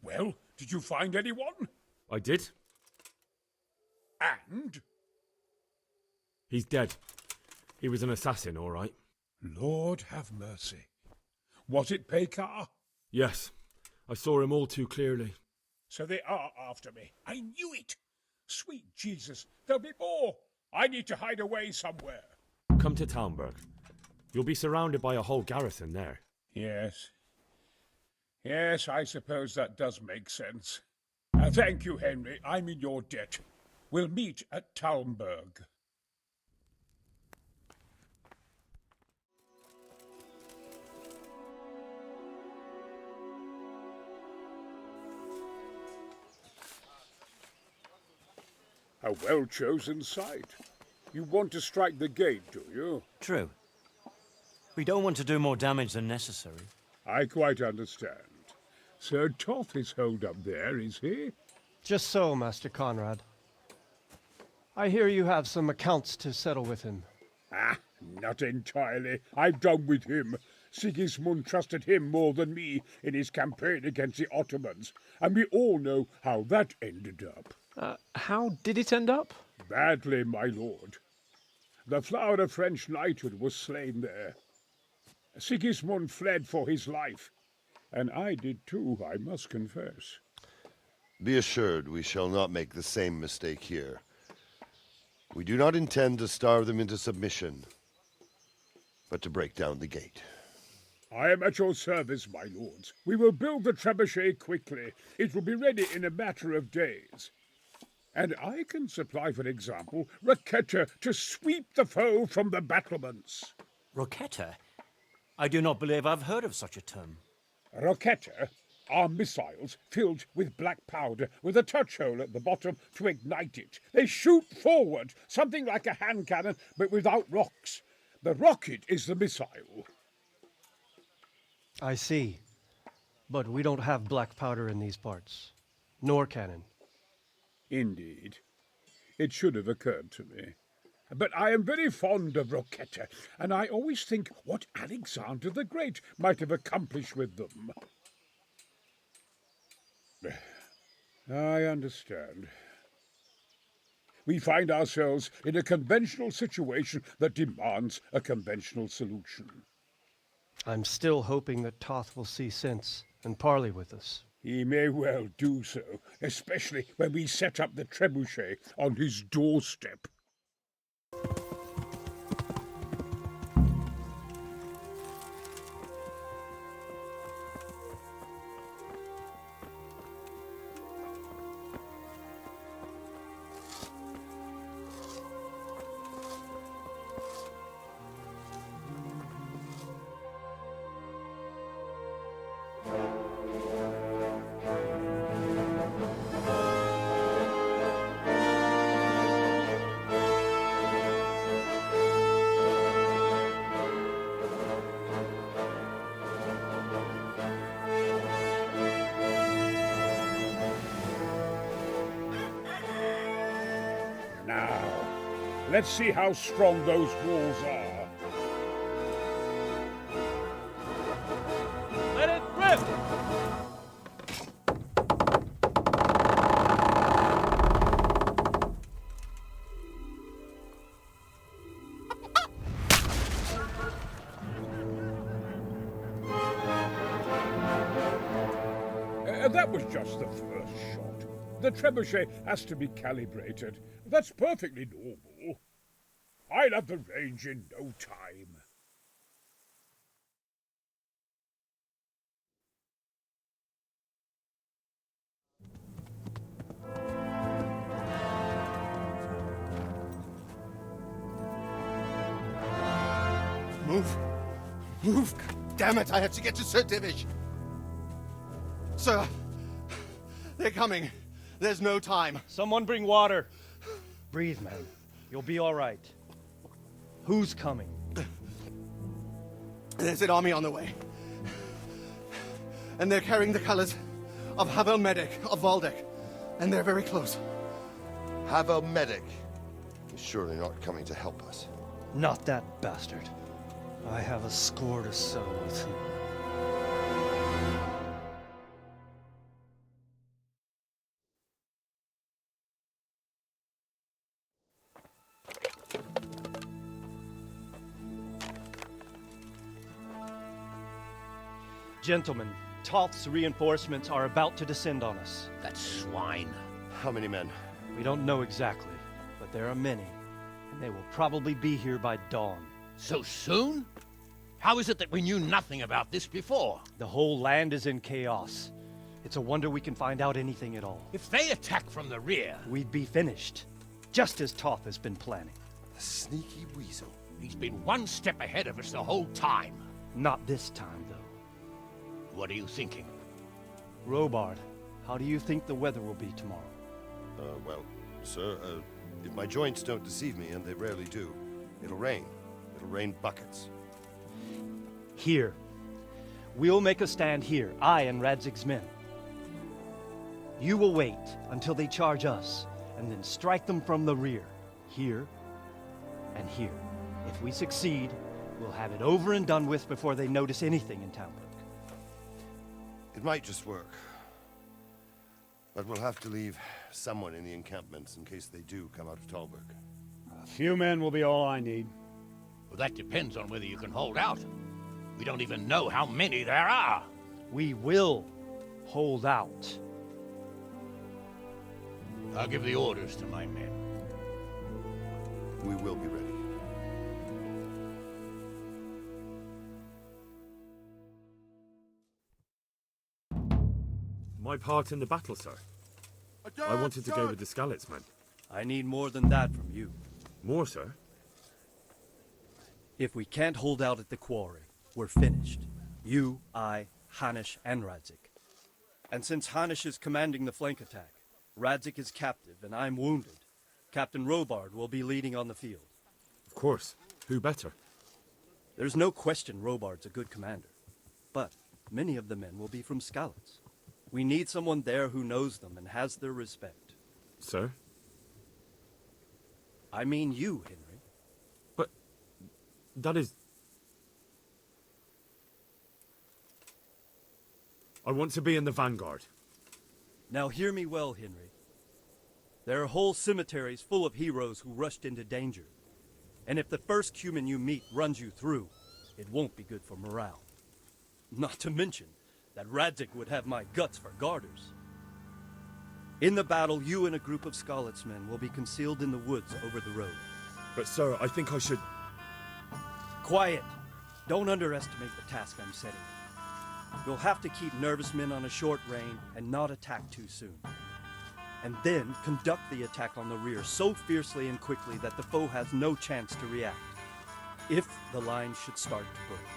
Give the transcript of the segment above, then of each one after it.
Well, did you find anyone? I did. And? He's dead. He was an assassin, all right. Lord have mercy. Was it Pekar? Yes. I saw him all too clearly. So they are after me. I knew it. Sweet Jesus, there'll be more. I need to hide away somewhere. Come to Talmberg. You'll be surrounded by a whole garrison there. Yes. Yes, I suppose that does make sense. Thank you, Henry. I'm in your debt. We'll meet at Talmberg. A well-chosen site. You want to strike the gate, do you? True. We don't want to do more damage than necessary. I quite understand. Sir Toth is holed up there, is he? Just so, Master Conrad. I hear you have some accounts to settle with him. Ah, not entirely. I've done with him. Sigismund trusted him more than me in his campaign against the Ottomans, and we all know how that ended up. How did it end up? Badly, my lord. The flower of French knighthood was slain there. Sigismund fled for his life, and I did too, I must confess. Be assured we shall not make the same mistake here. We do not intend to starve them into submission, but to break down the gate. I am at your service, my lords. We will build the trebuchet quickly. It will be ready in a matter of days. And I can supply, for example, Raketa to sweep the foe from the battlements. Roquetta? I do not believe I've heard of such a term. Raketa are missiles filled with black powder with a touch hole at the bottom to ignite it. They shoot forward, something like a hand cannon, but without rocks. The rocket is the missile. I see. But we don't have black powder in these parts. Nor cannon. Indeed. It should have occurred to me. But I am very fond of Roquetta, and I always think what Alexander the Great might have accomplished with them. I understand. We find ourselves in a conventional situation that demands a conventional solution. I'm still hoping that Toth will see sense and parley with us. He may well do so, especially when we set up the trebuchet on his doorstep. Now, let's see how strong those walls are. Let it rip! That was just the first shot. The trebuchet has to be calibrated. That's perfectly normal. I'll have the range in no time. Move! Move! Damn it, I have to get to Sir Divish! Sir! They're coming. There's no time. Someone bring water. Breathe, man. You'll be all right. Who's coming? There's an army on the way. And they're carrying the colors of Havel Medic of Valdek. And they're very close. Havel Medic is surely not coming to help us. Not that bastard. I have a score to settle with him. Gentlemen, Toth's reinforcements are about to descend on us. That swine. How many men? We don't know exactly, but there are many, and they will probably be here by dawn. So soon? How is it that we knew nothing about this before? The whole land is in chaos. It's a wonder we can find out anything at all. If they attack from the rear, We'd be finished, just as Toth has been planning. The sneaky weasel. he's been one step ahead of us the whole time. Not this time, though. What are you thinking? Robard, how do you think the weather will be tomorrow? Well, sir, if my joints don't deceive me, and they rarely do, it'll rain. It'll rain buckets. Here. We'll make a stand here, I and Radzig's men. You will wait until they charge us, and then strike them from the rear. Here and here. If we succeed, we'll have it over and done with before they notice anything in Talmberg. It might just work. But we'll have to leave someone in the encampments in case they do come out of Talberg. A few men will be all I need. Well, that depends on whether you can hold out. We don't even know how many there are. We will hold out. I'll give the orders to my men. We will be ready. My part in the battle, sir. I wanted to go with the Skalitz men. I need more than that from you. More, sir? If we can't hold out at the quarry, we're finished. You, I, Hanish, and Radzik. And since Hanish is commanding the flank attack, Radzik is captive and I'm wounded, Captain Robard will be leading on the field. Of course. Who better? There's no question Robard's a good commander. But many of the men will be from Skalitz. We need someone there who knows them and has their respect. Sir? I mean you, Henry. But that is... I want to be in the vanguard. Now hear me well, Henry. There are whole cemeteries full of heroes who rushed into danger. And if the first human you meet runs you through, it won't be good for morale. Not to mention that Radzik would have my guts for garters. In the battle, you and a group of Skalitz men will be concealed in the woods over the road. But sir, I think I should... Quiet! Don't underestimate the task I'm setting. You'll have to keep nervous men on a short rein and not attack too soon. And then conduct the attack on the rear so fiercely and quickly that the foe has no chance to react. If the line should start to break,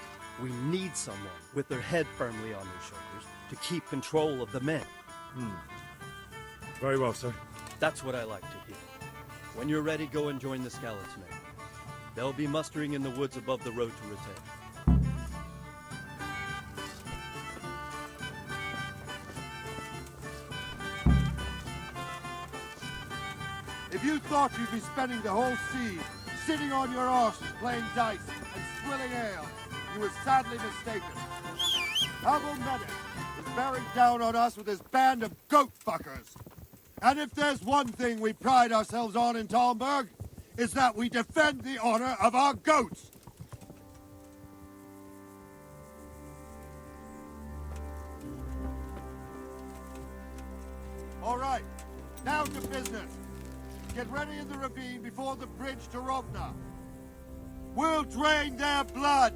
we need someone with their head firmly on their shoulders to keep control of the men. Very well, sir. That's what I like to hear. When you're ready, go and join the Skalitz men. They'll be mustering in the woods above the road to Rete. If you thought you'd be spending the whole siege sitting on your arses playing dice and swilling ale, you were sadly mistaken. Pavel Medic is bearing down on us with his band of goat fuckers. And if there's one thing we pride ourselves on in Talmberg, is that we defend the honor of our goats. All right, now to business. Get ready in the ravine before the bridge to Rovna. We'll drain their blood.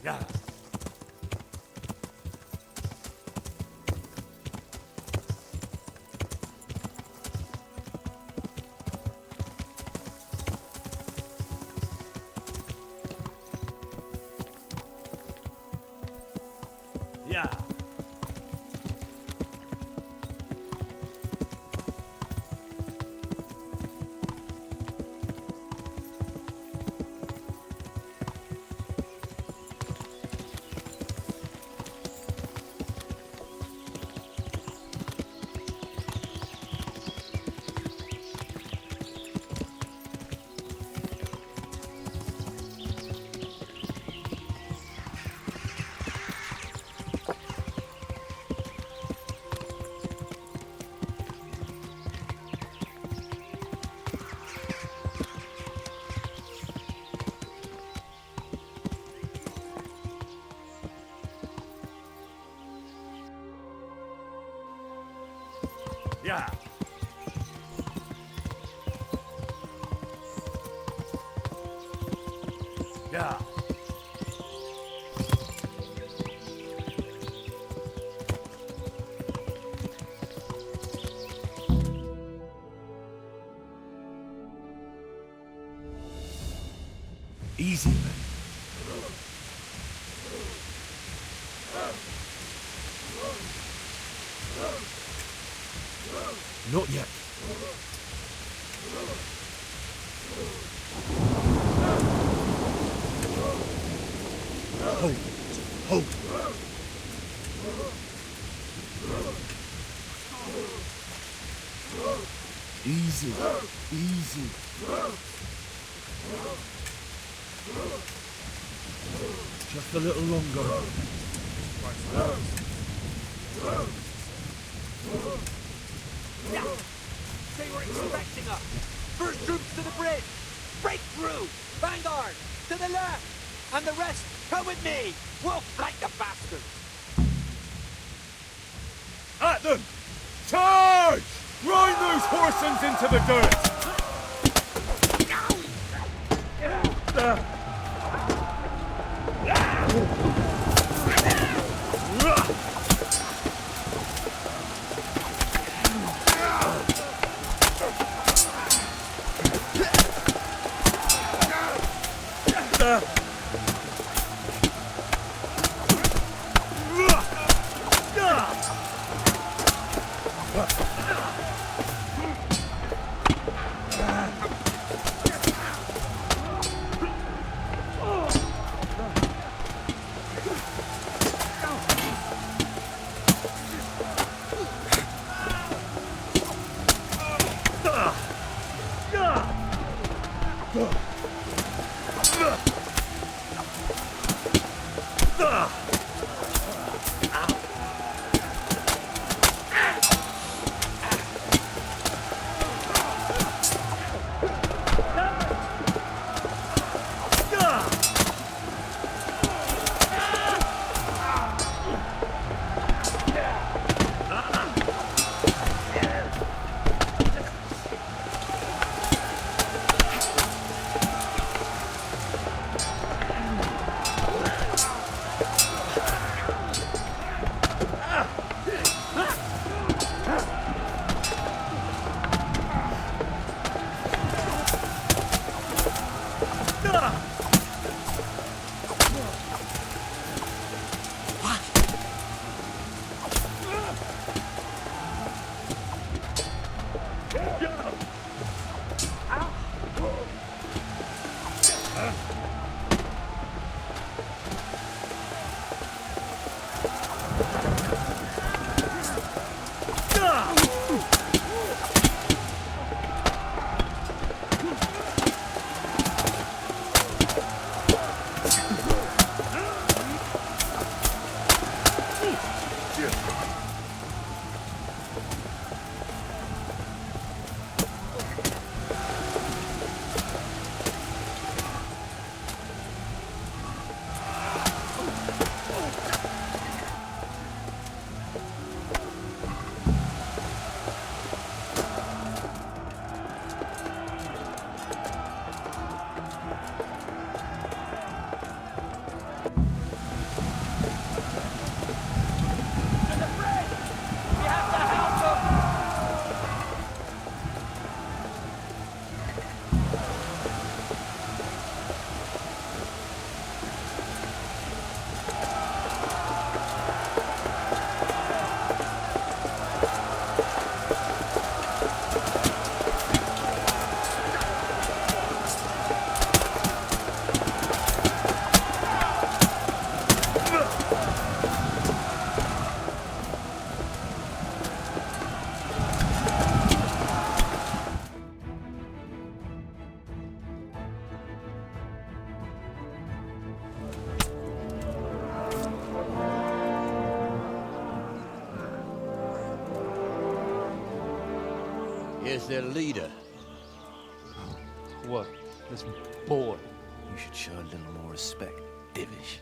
Yeah. Yeah. Yeah. Yeah. Easy, man. Not yet. Hold. Hold. Easy. Easy. Just a little longer. Yeah. They were expecting us. First troops to the bridge. Break through. Vanguard. To the left. And the rest, come with me. We'll flank the bastards. At them! Charge! Grind those horsens into the dirt! Here's their leader. What? This boy? You should show a little more respect, Divish.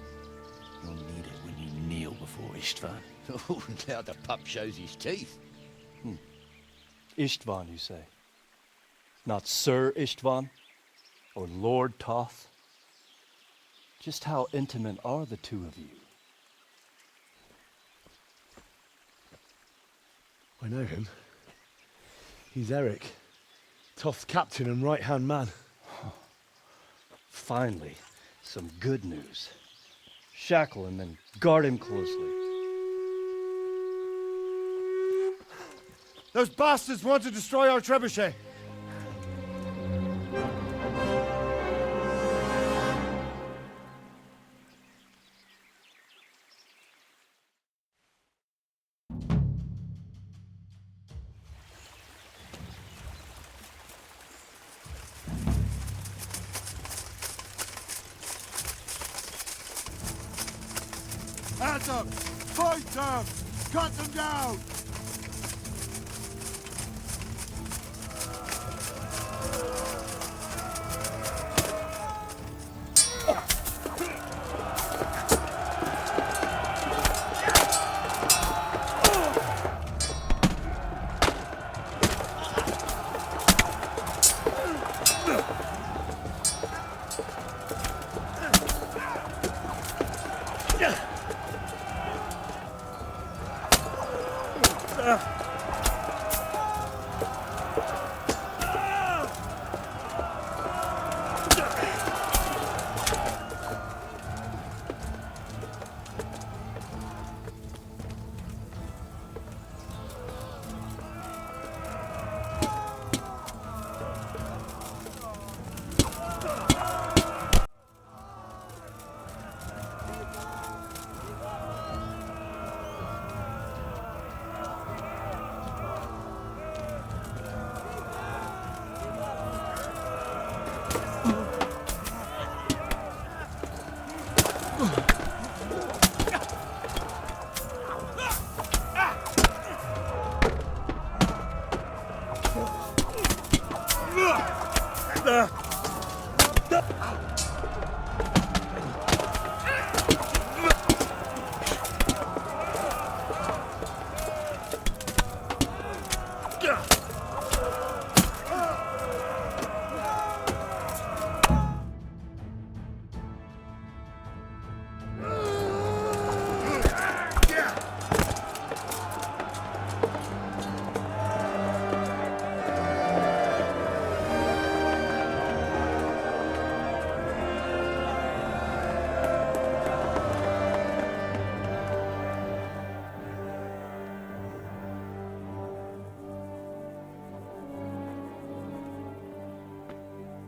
You'll need it when you kneel before Istvan. Oh, now the pup shows his teeth. Istvan, you say? Not Sir Istvan? Or Lord Toth? Just how intimate are the two of you? I know him. He's Eric, Toth's captain and right-hand man. Finally, some good news. Shackle him and guard him closely. Those bastards want to destroy our trebuchet. At them! Fight them! Cut them down!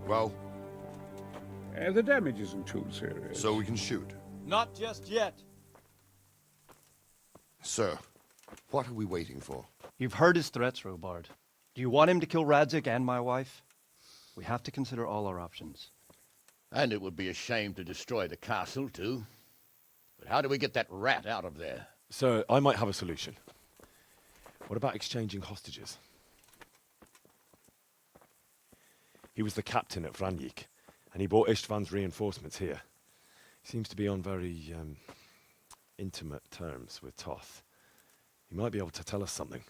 Well, The damage isn't too serious. so we can shoot. Not just yet. Sir, what are we waiting for? You've heard his threats, Robard. Do you want him to kill Radzik and my wife? We have to consider all our options. And it would be a shame to destroy the castle, too. But how do we get that rat out of there? So, I might have a solution. What about exchanging hostages? He was the captain at Vranjik, and he brought Istvan's reinforcements here. He seems to be on very, intimate terms with Toth. He might be able to tell us something.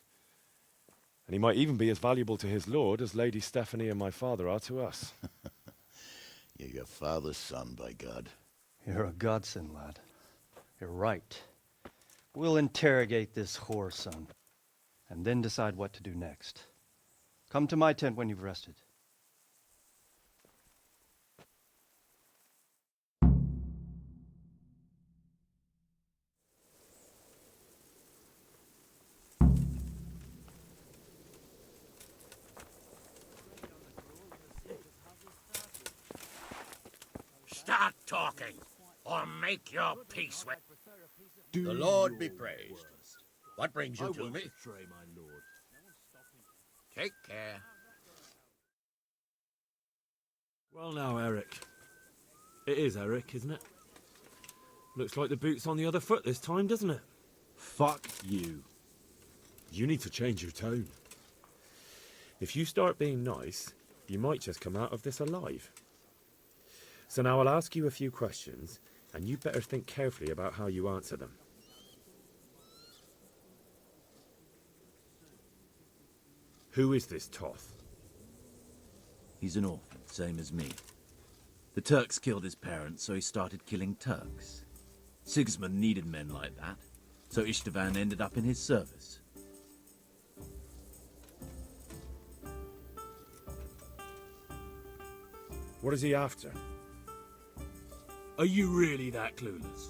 And he might even be as valuable to his lord as Lady Stephanie and my father are to us. You're your father's son, by God. You're a godsend, lad. You're right. We'll interrogate this whore son, and then decide what to do next. Come to my tent when you've rested. Start talking, or make your peace with... The Lord be praised. What brings you to me? Take care. Well now, Eric. It is Eric, isn't it? Looks like the boot's on the other foot this time, doesn't it? Fuck you. You need to change your tone. If you start being nice, you might just come out of this alive. So now I'll ask you a few questions, and you better think carefully about how you answer them. Who is this Toth? He's an orphan, same as me. The Turks killed his parents, so he started killing Turks. Sigismund needed men like that, so Istvan ended up in his service. What is he after? Are you really that clueless?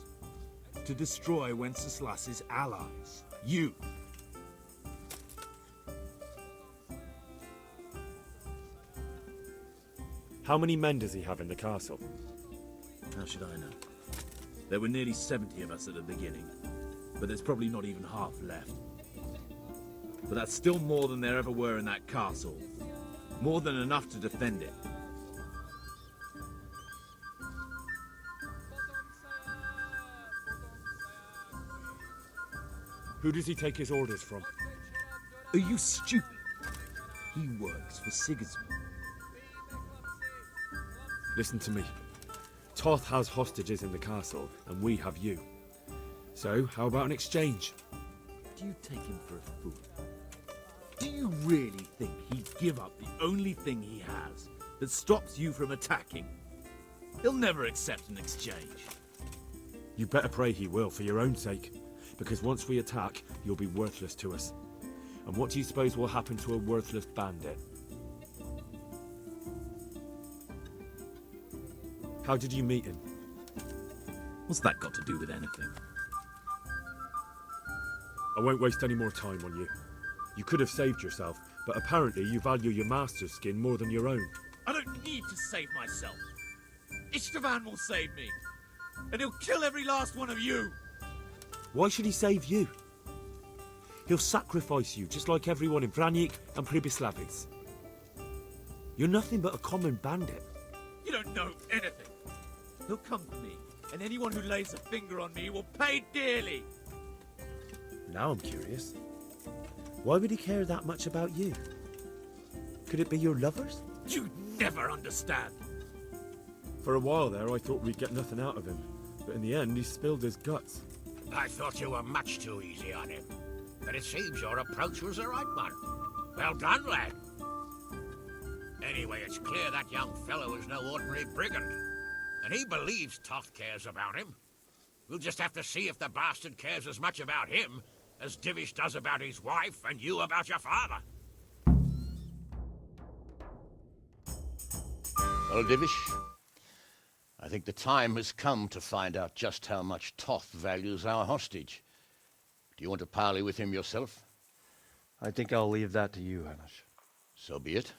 To destroy Wenceslas's allies. You. How many men does he have in the castle? How should I know? There were nearly 70 of us at the beginning, but there's probably not even half left. But that's still more than there ever were in that castle. More than enough to defend it. Who does he take his orders from? Are you stupid? He works for Sigismund. Listen to me. Toth has hostages in the castle, and we have you. So, how about an exchange? Do you take him for a fool? Do you really think he'd give up the only thing he has that stops you from attacking? He'll never accept an exchange. You better pray he will, for your own sake. Because once we attack, you'll be worthless to us. And what do you suppose will happen to a worthless bandit? How did you meet him? What's that got to do with anything? I won't waste any more time on you. You could have saved yourself, but apparently you value your master's skin more than your own. I don't need to save myself. Istvan will save me. And he'll kill every last one of you. Why should he save you? He'll sacrifice you, just like everyone in Vranyik and Pribyslavitz. You're nothing but a common bandit. You don't know anything. He'll come for me, and anyone who lays a finger on me will pay dearly. Now I'm curious. Why would he care that much about you? Could it be your lovers? You never understand. For a while there, I thought we'd get nothing out of him. But in the end, he spilled his guts. I thought you were much too easy on him. But it seems your approach was the right one. Well done, lad. Anyway, it's clear that young fellow is no ordinary brigand. And he believes Toth cares about him. We'll just have to see if the bastard cares as much about him as Divish does about his wife and you about your father. Well, Divish, I think the time has come to find out just how much Toth values our hostage. Do you want to parley with him yourself? I think I'll leave that to you, Hamish. So be it.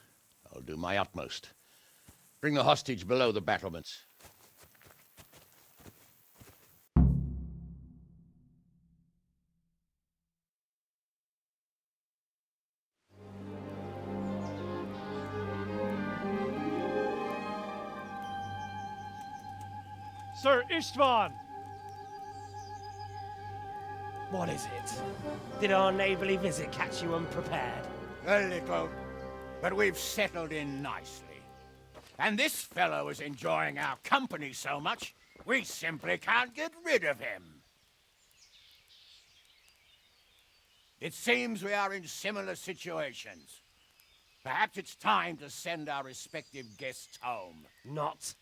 I'll do my utmost. Bring the hostage below the battlements. Sir Istvan! What is it? Did our neighborly visit catch you unprepared? A little, but we've settled in nicely. And this fellow is enjoying our company so much, we simply can't get rid of him. It seems we are in similar situations. Perhaps it's time to send our respective guests home. Not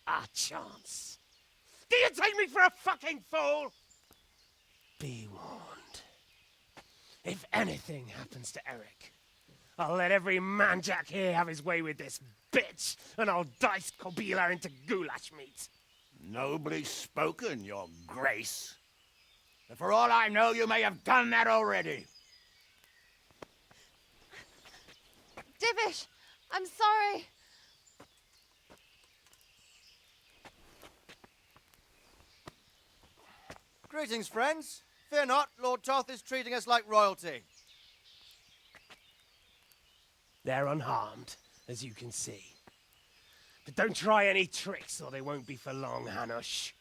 a chance. Do you take me for a fucking fool? Be warned. If anything happens to Eric, I'll let every manjack here have his way with this bitch, and I'll dice Kobila into goulash meat. Nobly spoken, your grace. But for all I know, you may have done that already. Divish, I'm sorry. Greetings, friends. Fear not, Lord Toth is treating us like royalty. They're unharmed, as you can see. But don't try any tricks, or they won't be for long, Hanush.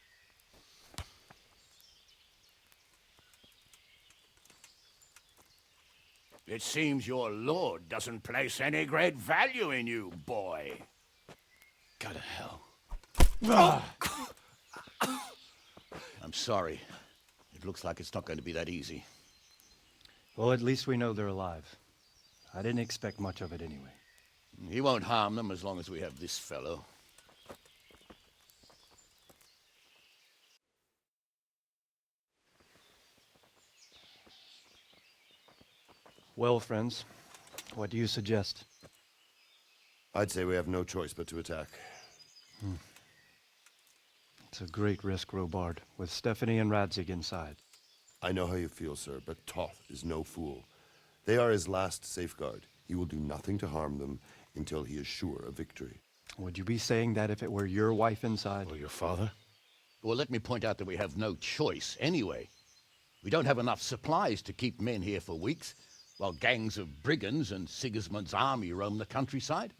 It seems your lord doesn't place any great value in you, boy. Go to hell. I'm sorry. It looks like it's not going to be that easy. Well, at least we know they're alive. I didn't expect much of it anyway. He won't harm them as long as we have this fellow. Well, friends, what do you suggest? I'd say we have no choice but to attack. It's a great risk, Robard, with Stephanie and Radzig inside. I know how you feel, sir, but Toth is no fool. They are his last safeguard. He will do nothing to harm them until he is sure of victory. Would you be saying that if it were your wife inside? Or your father? Well, let me point out that we have no choice anyway. We don't have enough supplies to keep men here for weeks, while gangs of brigands and Sigismund's army roam the countryside.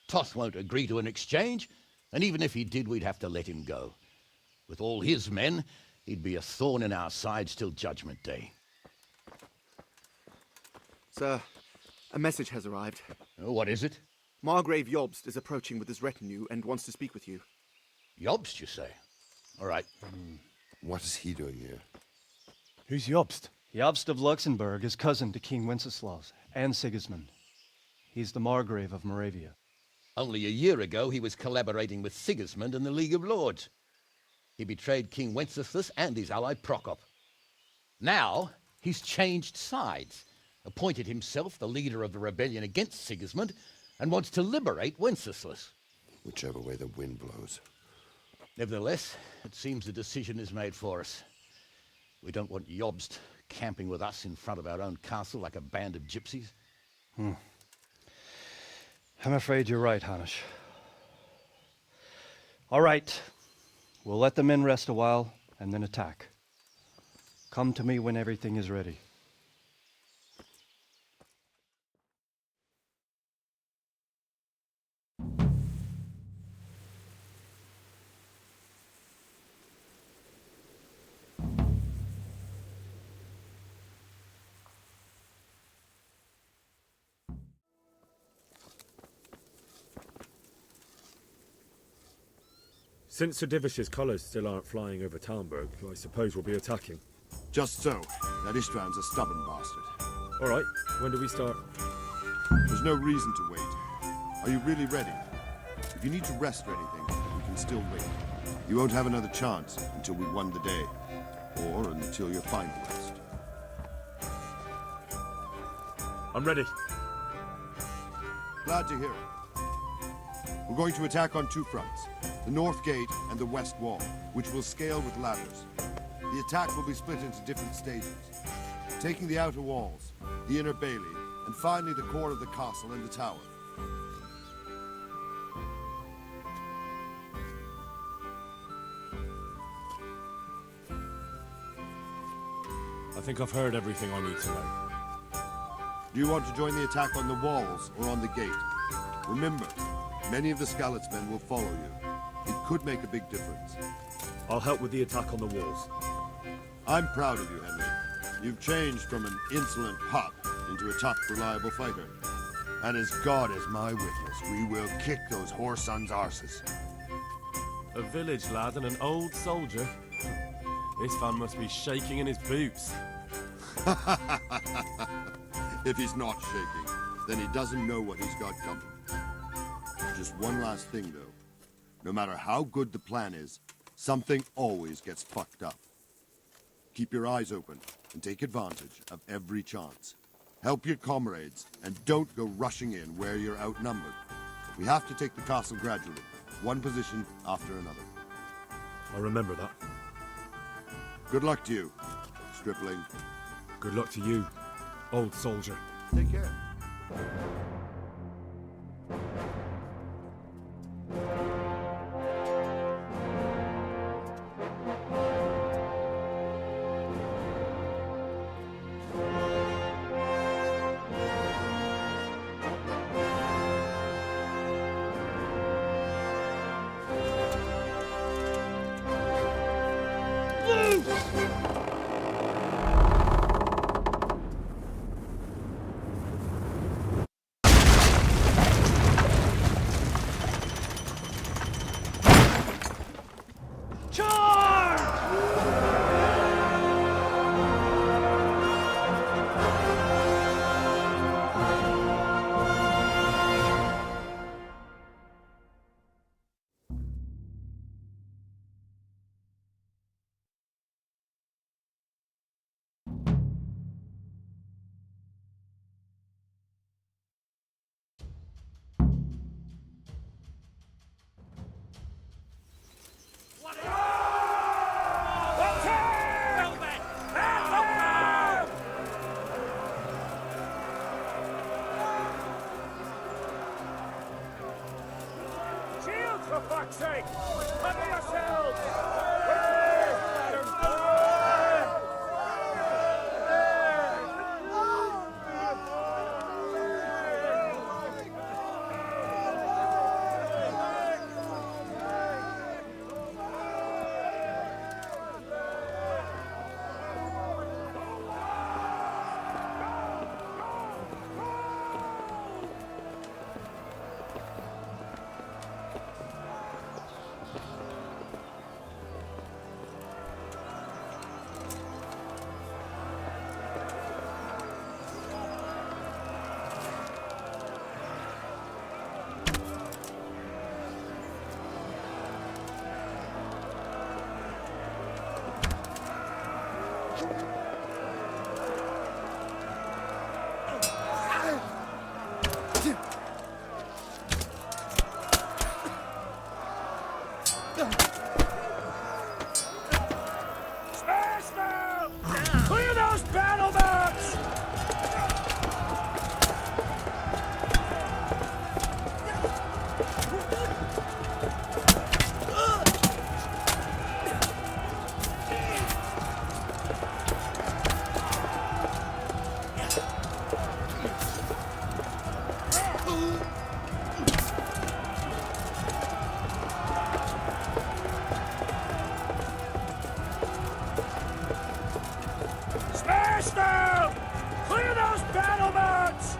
Toth won't agree to an exchange, and even if he did, we'd have to let him go. With all his men, he'd be a thorn in our sides till Judgment Day. Sir, a message has arrived. Oh, what is it? Margrave Jobst is approaching with his retinue and wants to speak with you. Jobst, you say? All right. What is he doing here? Who's Jobst? Jobst of Luxembourg is cousin to King Wenceslaus and Sigismund. He's the Margrave of Moravia. Only a year ago, he was collaborating with Sigismund and the League of Lords. He betrayed King Wenceslas and his ally Prokop. Now, he's changed sides, appointed himself the leader of the rebellion against Sigismund, and wants to liberate Wenceslas. Whichever way the wind blows. Nevertheless, it seems the decision is made for us. We don't want Jobst camping with us in front of our own castle like a band of gypsies. I'm afraid you're right, Hanish. All right. We'll let the men rest a while, and then attack. Come to me when everything is ready. Since Sir Divish's colours still aren't flying over Talmberg, I suppose we'll be attacking. Just so. That Istvand's a stubborn bastard. All right, when do we start? There's no reason to wait. Are you really ready? If you need to rest or anything, we can still wait. You won't have another chance until we've won the day. Or until you're fine to rest. I'm ready. Glad to hear it. We're going to attack on two fronts. The north gate and the west wall, which will scale with ladders. The attack will be split into different stages. Taking the outer walls, the inner bailey, and finally the core of the castle and the tower. I think I've heard everything I need to know. Do you want to join the attack on the walls or on the gate? Remember, many of the Skalitz men will follow you. It could make a big difference. I'll help with the attack on the walls. I'm proud of you, Henry. You've changed from an insolent pup into a tough, reliable fighter. And as God is my witness, we will kick those whore sons' arses. A village lad and an old soldier. This fan must be shaking in his boots. If he's not shaking, then he doesn't know what he's got coming. Just one last thing, though. No matter how good the plan is, something always gets fucked up. Keep your eyes open and take advantage of every chance. Help your comrades and don't go rushing in where you're outnumbered. We have to take the castle gradually, one position after another. I'll remember that. Good luck to you, stripling. Good luck to you, old soldier. Take care. For fuck's sake! Cover yourselves! Clear those battle boats! Smash them! Clear those battle boats!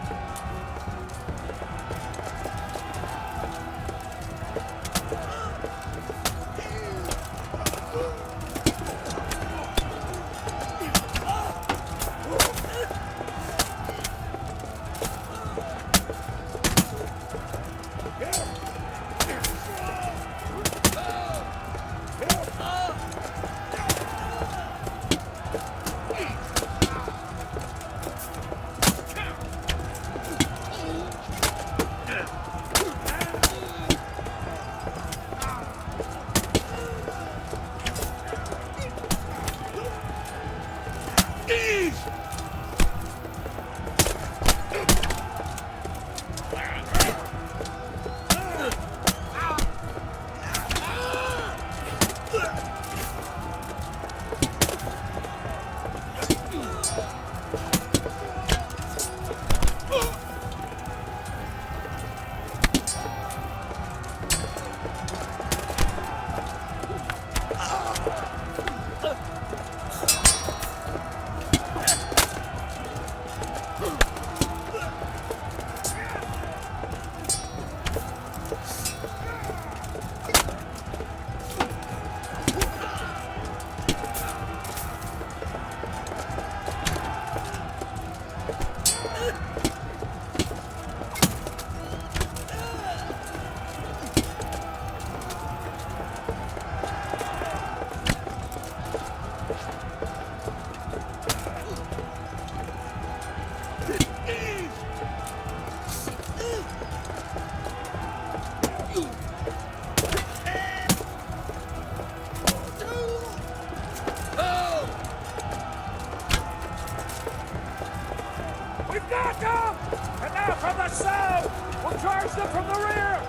We've got them! And now from the south! We'll charge them from the rear!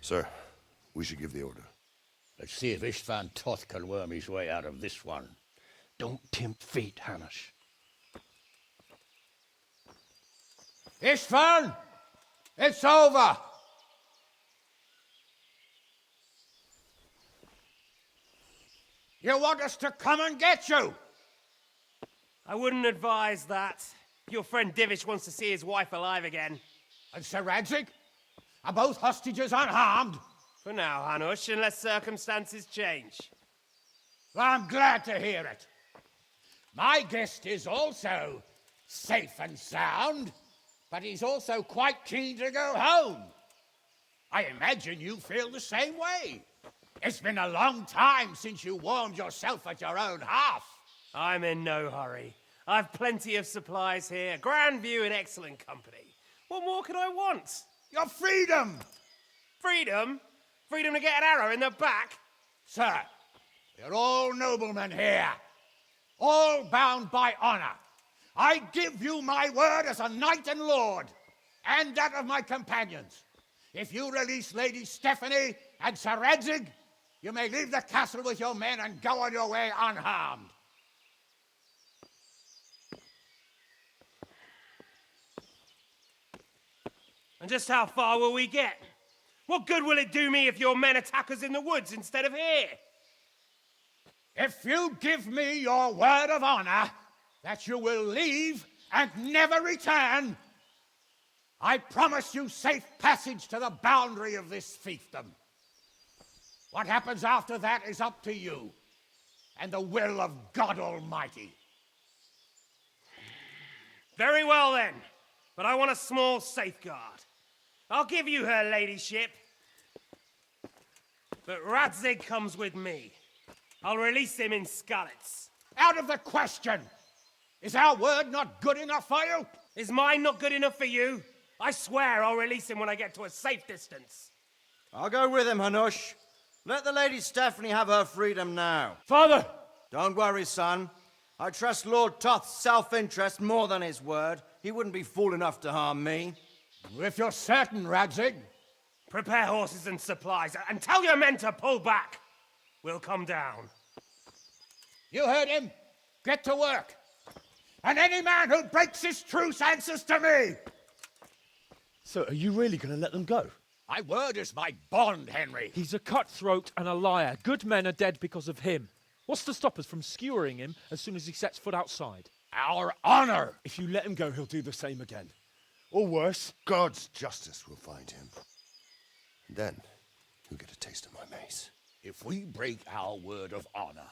Sir, we should give the order. Let's see if Istvan Toth can worm his way out of this one. Don't tempt fate, Hamish. Istvan! It's over! You want us to come and get you? I wouldn't advise that. Your friend Divish wants to see his wife alive again. And Sir Radzig? Are both hostages unharmed? For now, Hanush, unless circumstances change. Well, I'm glad to hear it. My guest is also safe and sound, but he's also quite keen to go home. I imagine you feel the same way. It's been a long time since you warmed yourself at your own hearth. I'm in no hurry. I've plenty of supplies here, grand view and excellent company. What more could I want? Your freedom! Freedom? Freedom to get an arrow in the back? Sir, we're all noblemen here, all bound by honor. I give you my word as a knight and lord, and that of my companions. If you release Lady Stephanie and Sir Radzig, you may leave the castle with your men and go on your way unharmed. And just how far will we get? What good will it do me if your men attack us in the woods instead of here? If you give me your word of honor that you will leave and never return, I promise you safe passage to the boundary of this fiefdom. What happens after that is up to you and the will of God Almighty. Very well then, but I want a small safeguard. I'll give you her ladyship, but Radzig comes with me. I'll release him in Skalitz. Out of the question! Is our word not good enough for you? Is mine not good enough for you? I swear I'll release him when I get to a safe distance. I'll go with him, Hanush. Let the Lady Stephanie have her freedom now. Father! Don't worry, son. I trust Lord Toth's self-interest more than his word. He wouldn't be fool enough to harm me. If you're certain, Radzig. Prepare horses and supplies, and tell your men to pull back. We'll come down. You heard him. Get to work. And any man who breaks his truce answers to me. So, are you really going to let them go? My word is my bond, Henry. He's a cutthroat and a liar. Good men are dead because of him. What's to stop us from skewering him as soon as he sets foot outside? Our honor! If you let him go, he'll do the same again. Or worse. God's justice will find him. Then, you'll get a taste of my mace. If we break our word of honor,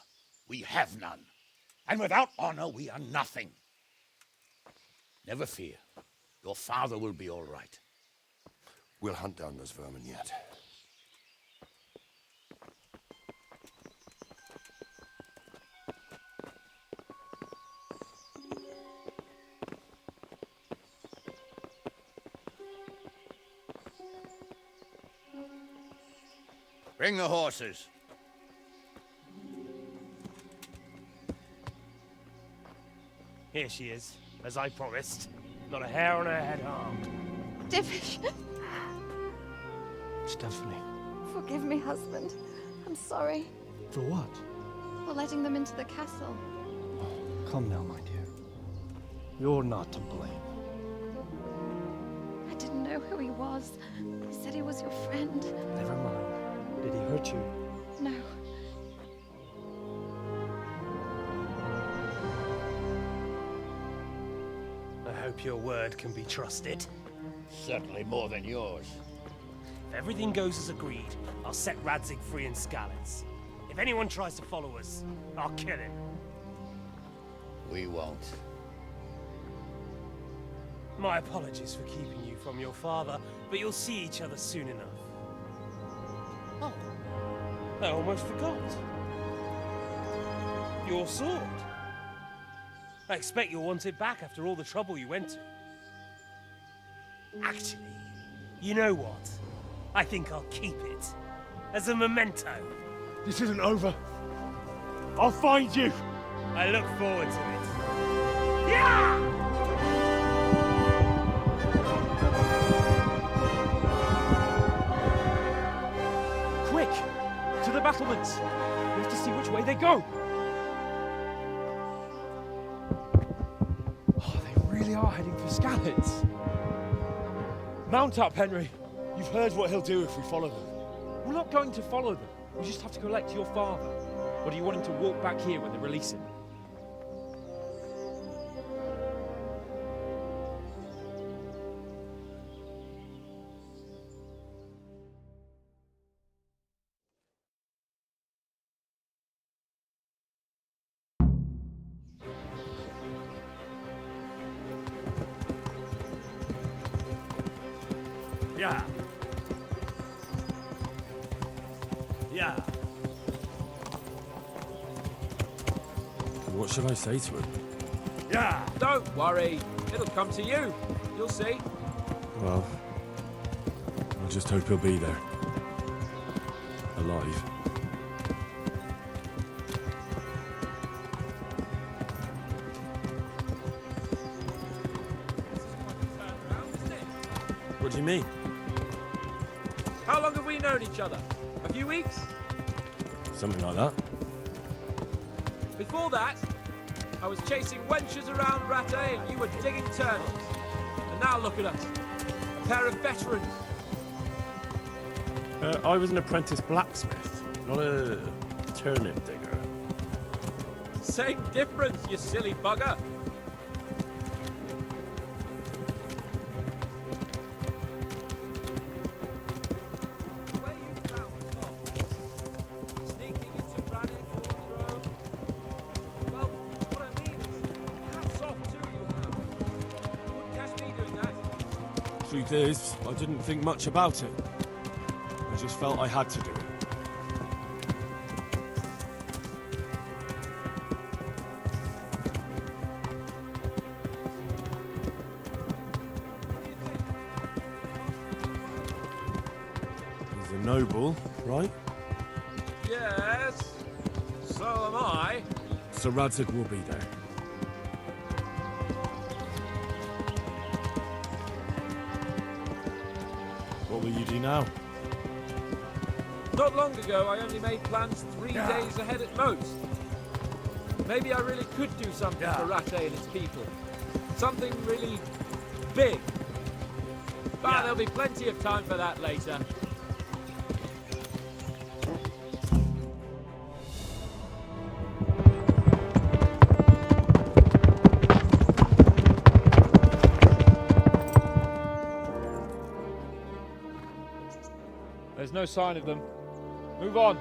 we have none. And without honor, we are nothing. Never fear. Your father will be all right. We'll hunt down those vermin yet. Bring the horses. Here she is, as I promised. Not a hair on her head harmed. Divish! Stephanie. Forgive me, husband. I'm sorry For what? for letting them into the castle. Come now, my dear. You're not to blame. I didn't know who he was. He said he was your friend. Never mind. Did he hurt you? No. I hope your word can be trusted. Certainly more than yours. If everything goes as agreed, I'll set Radzig free in Skalitz. If anyone tries to follow us, I'll kill him. We won't. My apologies for keeping you from your father, but you'll see each other soon enough. Oh, I almost forgot. Your sword. I expect you'll want it back after all the trouble you went to. Actually, you know what? I think I'll keep it. As a memento. This isn't over. I'll find you. I look forward to it. Yeah! Quick! To the battlements! We have to see which way they go! Oh, they really are heading for Skalitz. Mount up, Henry. You've heard what he'll do if we follow them. We're not going to follow them. We just have to collect your father. Or do you want him to walk back here when they release him? Yeah. Yeah. What should I say to him? Yeah. Don't worry. It'll come to you. You'll see. Well, I just hope he'll be there. Alive. What do you mean? How long have we known each other? A few weeks? Something like that. Before that, I was chasing wenches around Rattay and you were digging turnips. And now look at us. A pair of veterans. I was an apprentice blacksmith, not a turnip digger. Same difference, you silly bugger. Truth is, I didn't think much about it. I just felt I had to do it. He's a noble, right? Yes, so am I. Sir Radzig will be there. What will you do now? Not long ago, I only made plans 3 days ahead at most. Maybe I really could do something for Rattay and its people. Something really big. But there'll be plenty of time for that later. There's no sign of them. Move on.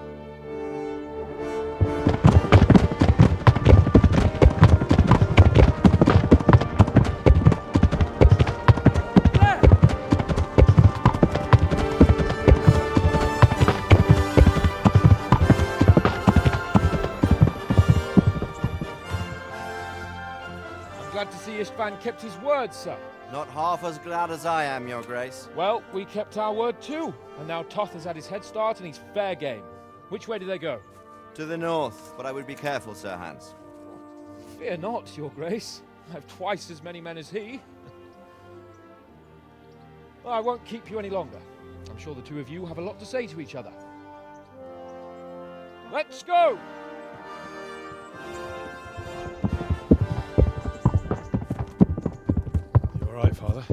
I'm glad to see Istvan kept his word, sir. Not half as glad as I am, Your Grace. Well, we kept our word too. And now Toth has had his head start and he's fair game. Which way do they go? To the north, but I would be careful, Sir Hans. Fear not, Your Grace. I have twice as many men as he. Well, I won't keep you any longer. I'm sure the two of you have a lot to say to each other. Let's go! You alright, Father?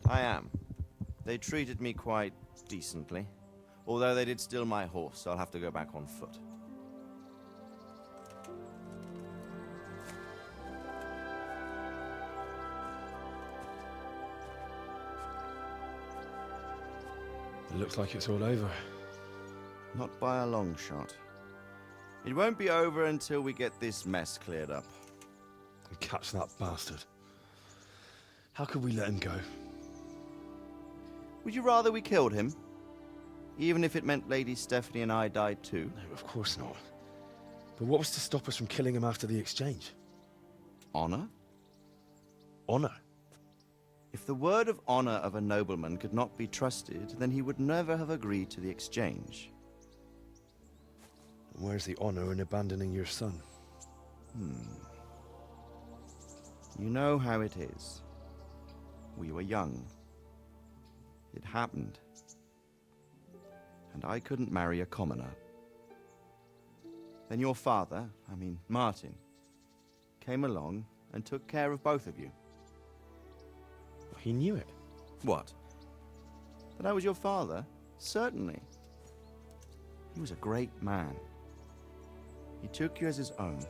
I am. They treated me quite decently. Although they did steal my horse, so I'll have to go back on foot. It looks like it's all over. Not by a long shot. It won't be over until we get this mess cleared up. And catch that bastard. How could we let him go? Would you rather we killed him? Even if it meant Lady Stephanie and I died too? No, of course not. But what was to stop us from killing him after the exchange? Honor? Honor? If the word of honor of a nobleman could not be trusted, then he would never have agreed to the exchange. And where's the honor in abandoning your son? You know how it is. We were young. It happened. And I couldn't marry a commoner. Then your father, Martin, came along and took care of both of you. He knew it. What? That I was your father? Certainly. He was a great man. He took you as his own.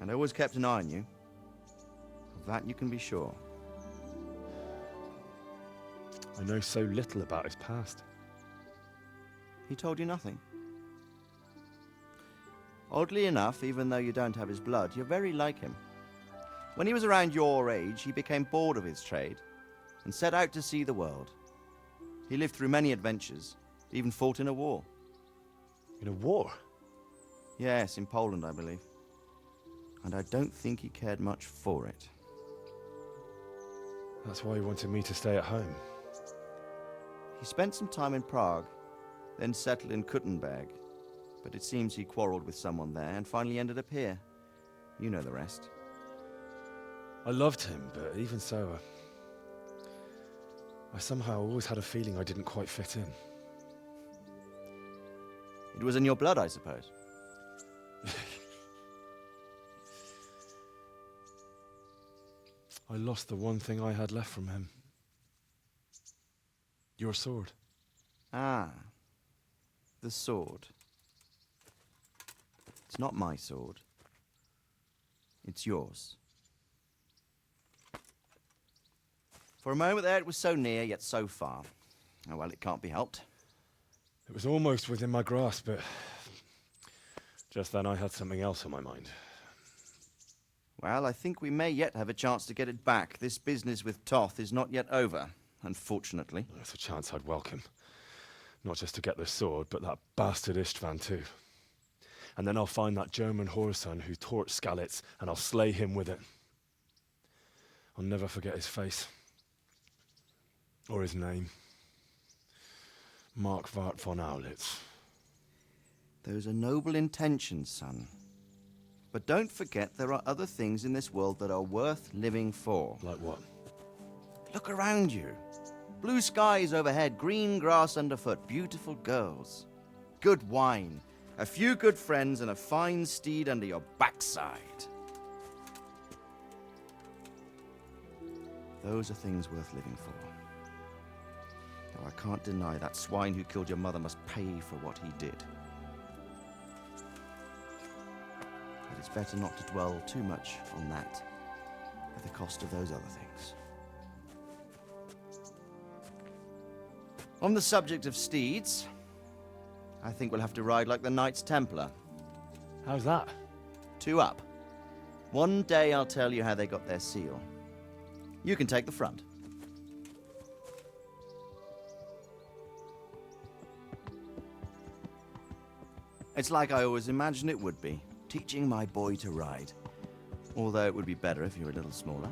And always kept an eye on you. Of that you can be sure. I know so little about his past. He told you nothing. Oddly enough, even though you don't have his blood, you're very like him. When he was around your age, he became bored of his trade and set out to see the world. He lived through many adventures, even fought in a war. In a war? Yes, in Poland, I believe. And I don't think he cared much for it. That's why he wanted me to stay at home. He spent some time in Prague, then settled in Kuttenberg. But it seems he quarreled with someone there and finally ended up here. You know the rest. I loved him, but even so, I somehow always had a feeling I didn't quite fit in. It was in your blood, I suppose. I lost the one thing I had left from him. Your sword. Ah, the sword. It's not my sword. It's yours. For a moment there, it was so near, yet so far. Oh, well, it can't be helped. It was almost within my grasp, but just then I had something else on my mind. Well, I think we may yet have a chance to get it back. This business with Toth is not yet over, unfortunately. That's a chance I'd welcome. Not just to get the sword, but that bastard Istvan too. And then I'll find that German whoreson who torched Skalitz, and I'll slay him with it. I'll never forget his face. Or his name. Mark Vart von Aulitz. Those are noble intentions, son. But don't forget there are other things in this world that are worth living for. Like what? Look around you. Blue skies overhead, green grass underfoot, beautiful girls. Good wine, a few good friends, and a fine steed under your backside. Those are things worth living for. Though I can't deny that swine who killed your mother must pay for what he did. But it's better not to dwell too much on that at the cost of those other things. On the subject of steeds, I think we'll have to ride like the Knights Templar. How's that? 2 up. One day I'll tell you how they got their seal. You can take the front. It's like I always imagined it would be, teaching my boy to ride. Although it would be better if you were a little smaller.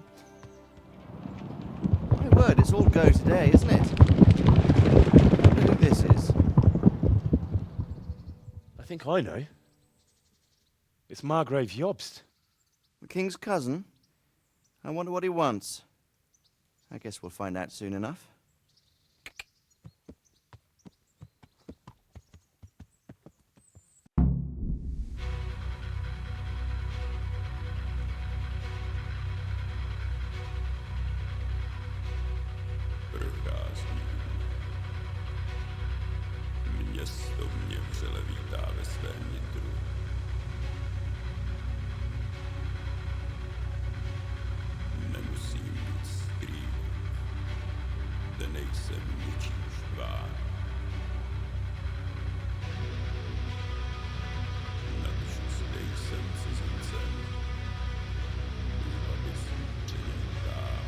My word, it's all go today, isn't it? I wonder who this is. I think I know. It's Margrave Jobst. The king's cousin? I wonder what he wants. I guess we'll find out soon enough. Město mě vřele vítá ve svém nitru. Nemusím nic skrývat, zde nejsem ničím štván. Navždy jsem cizincem, aby jsem přenětá.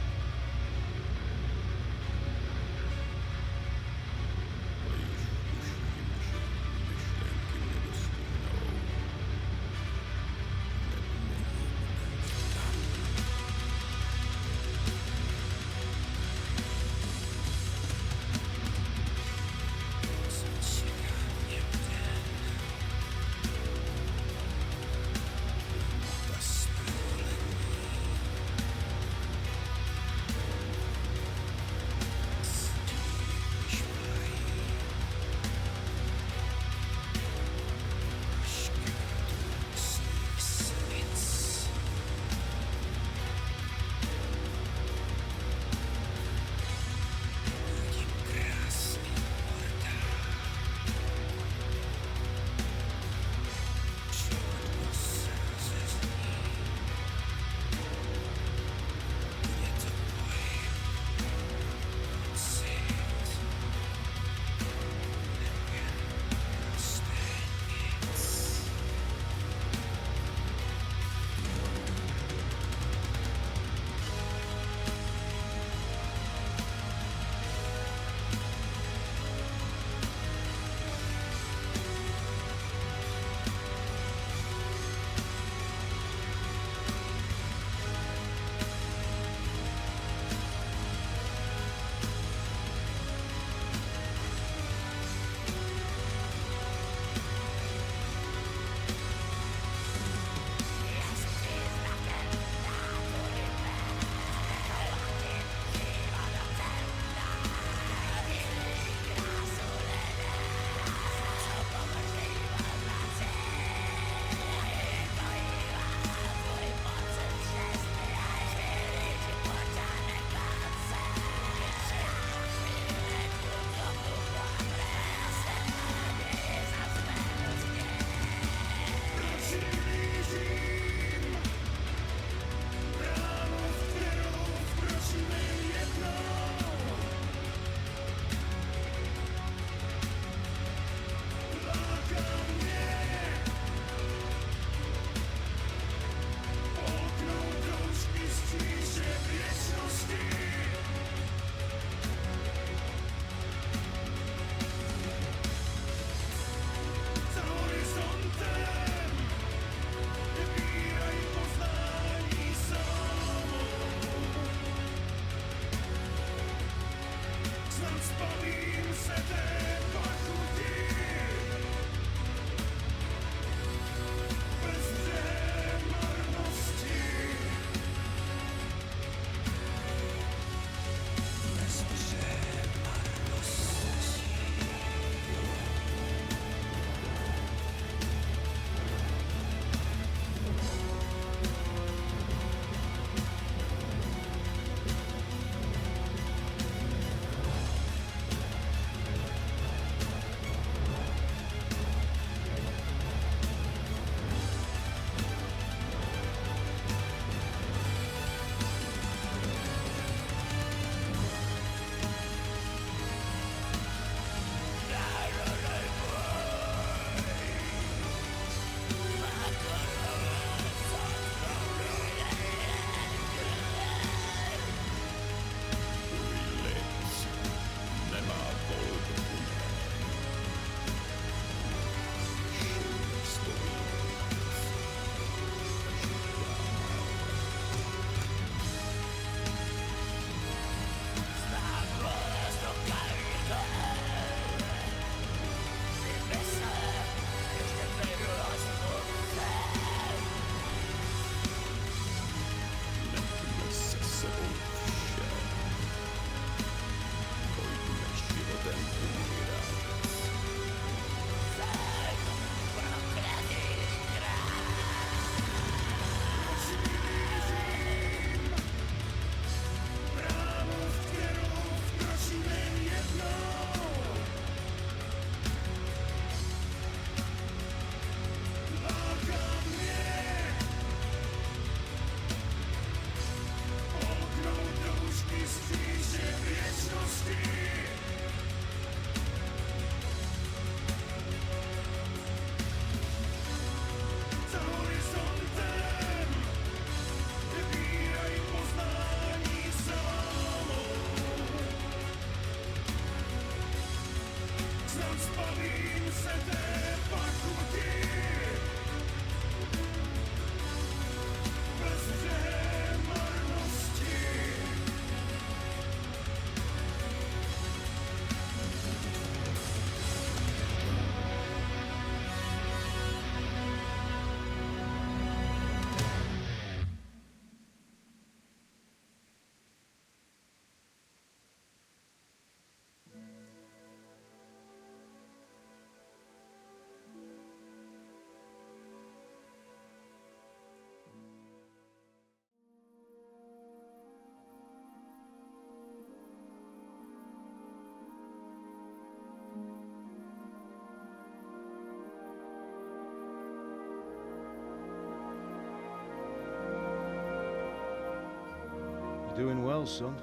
Doing well, son.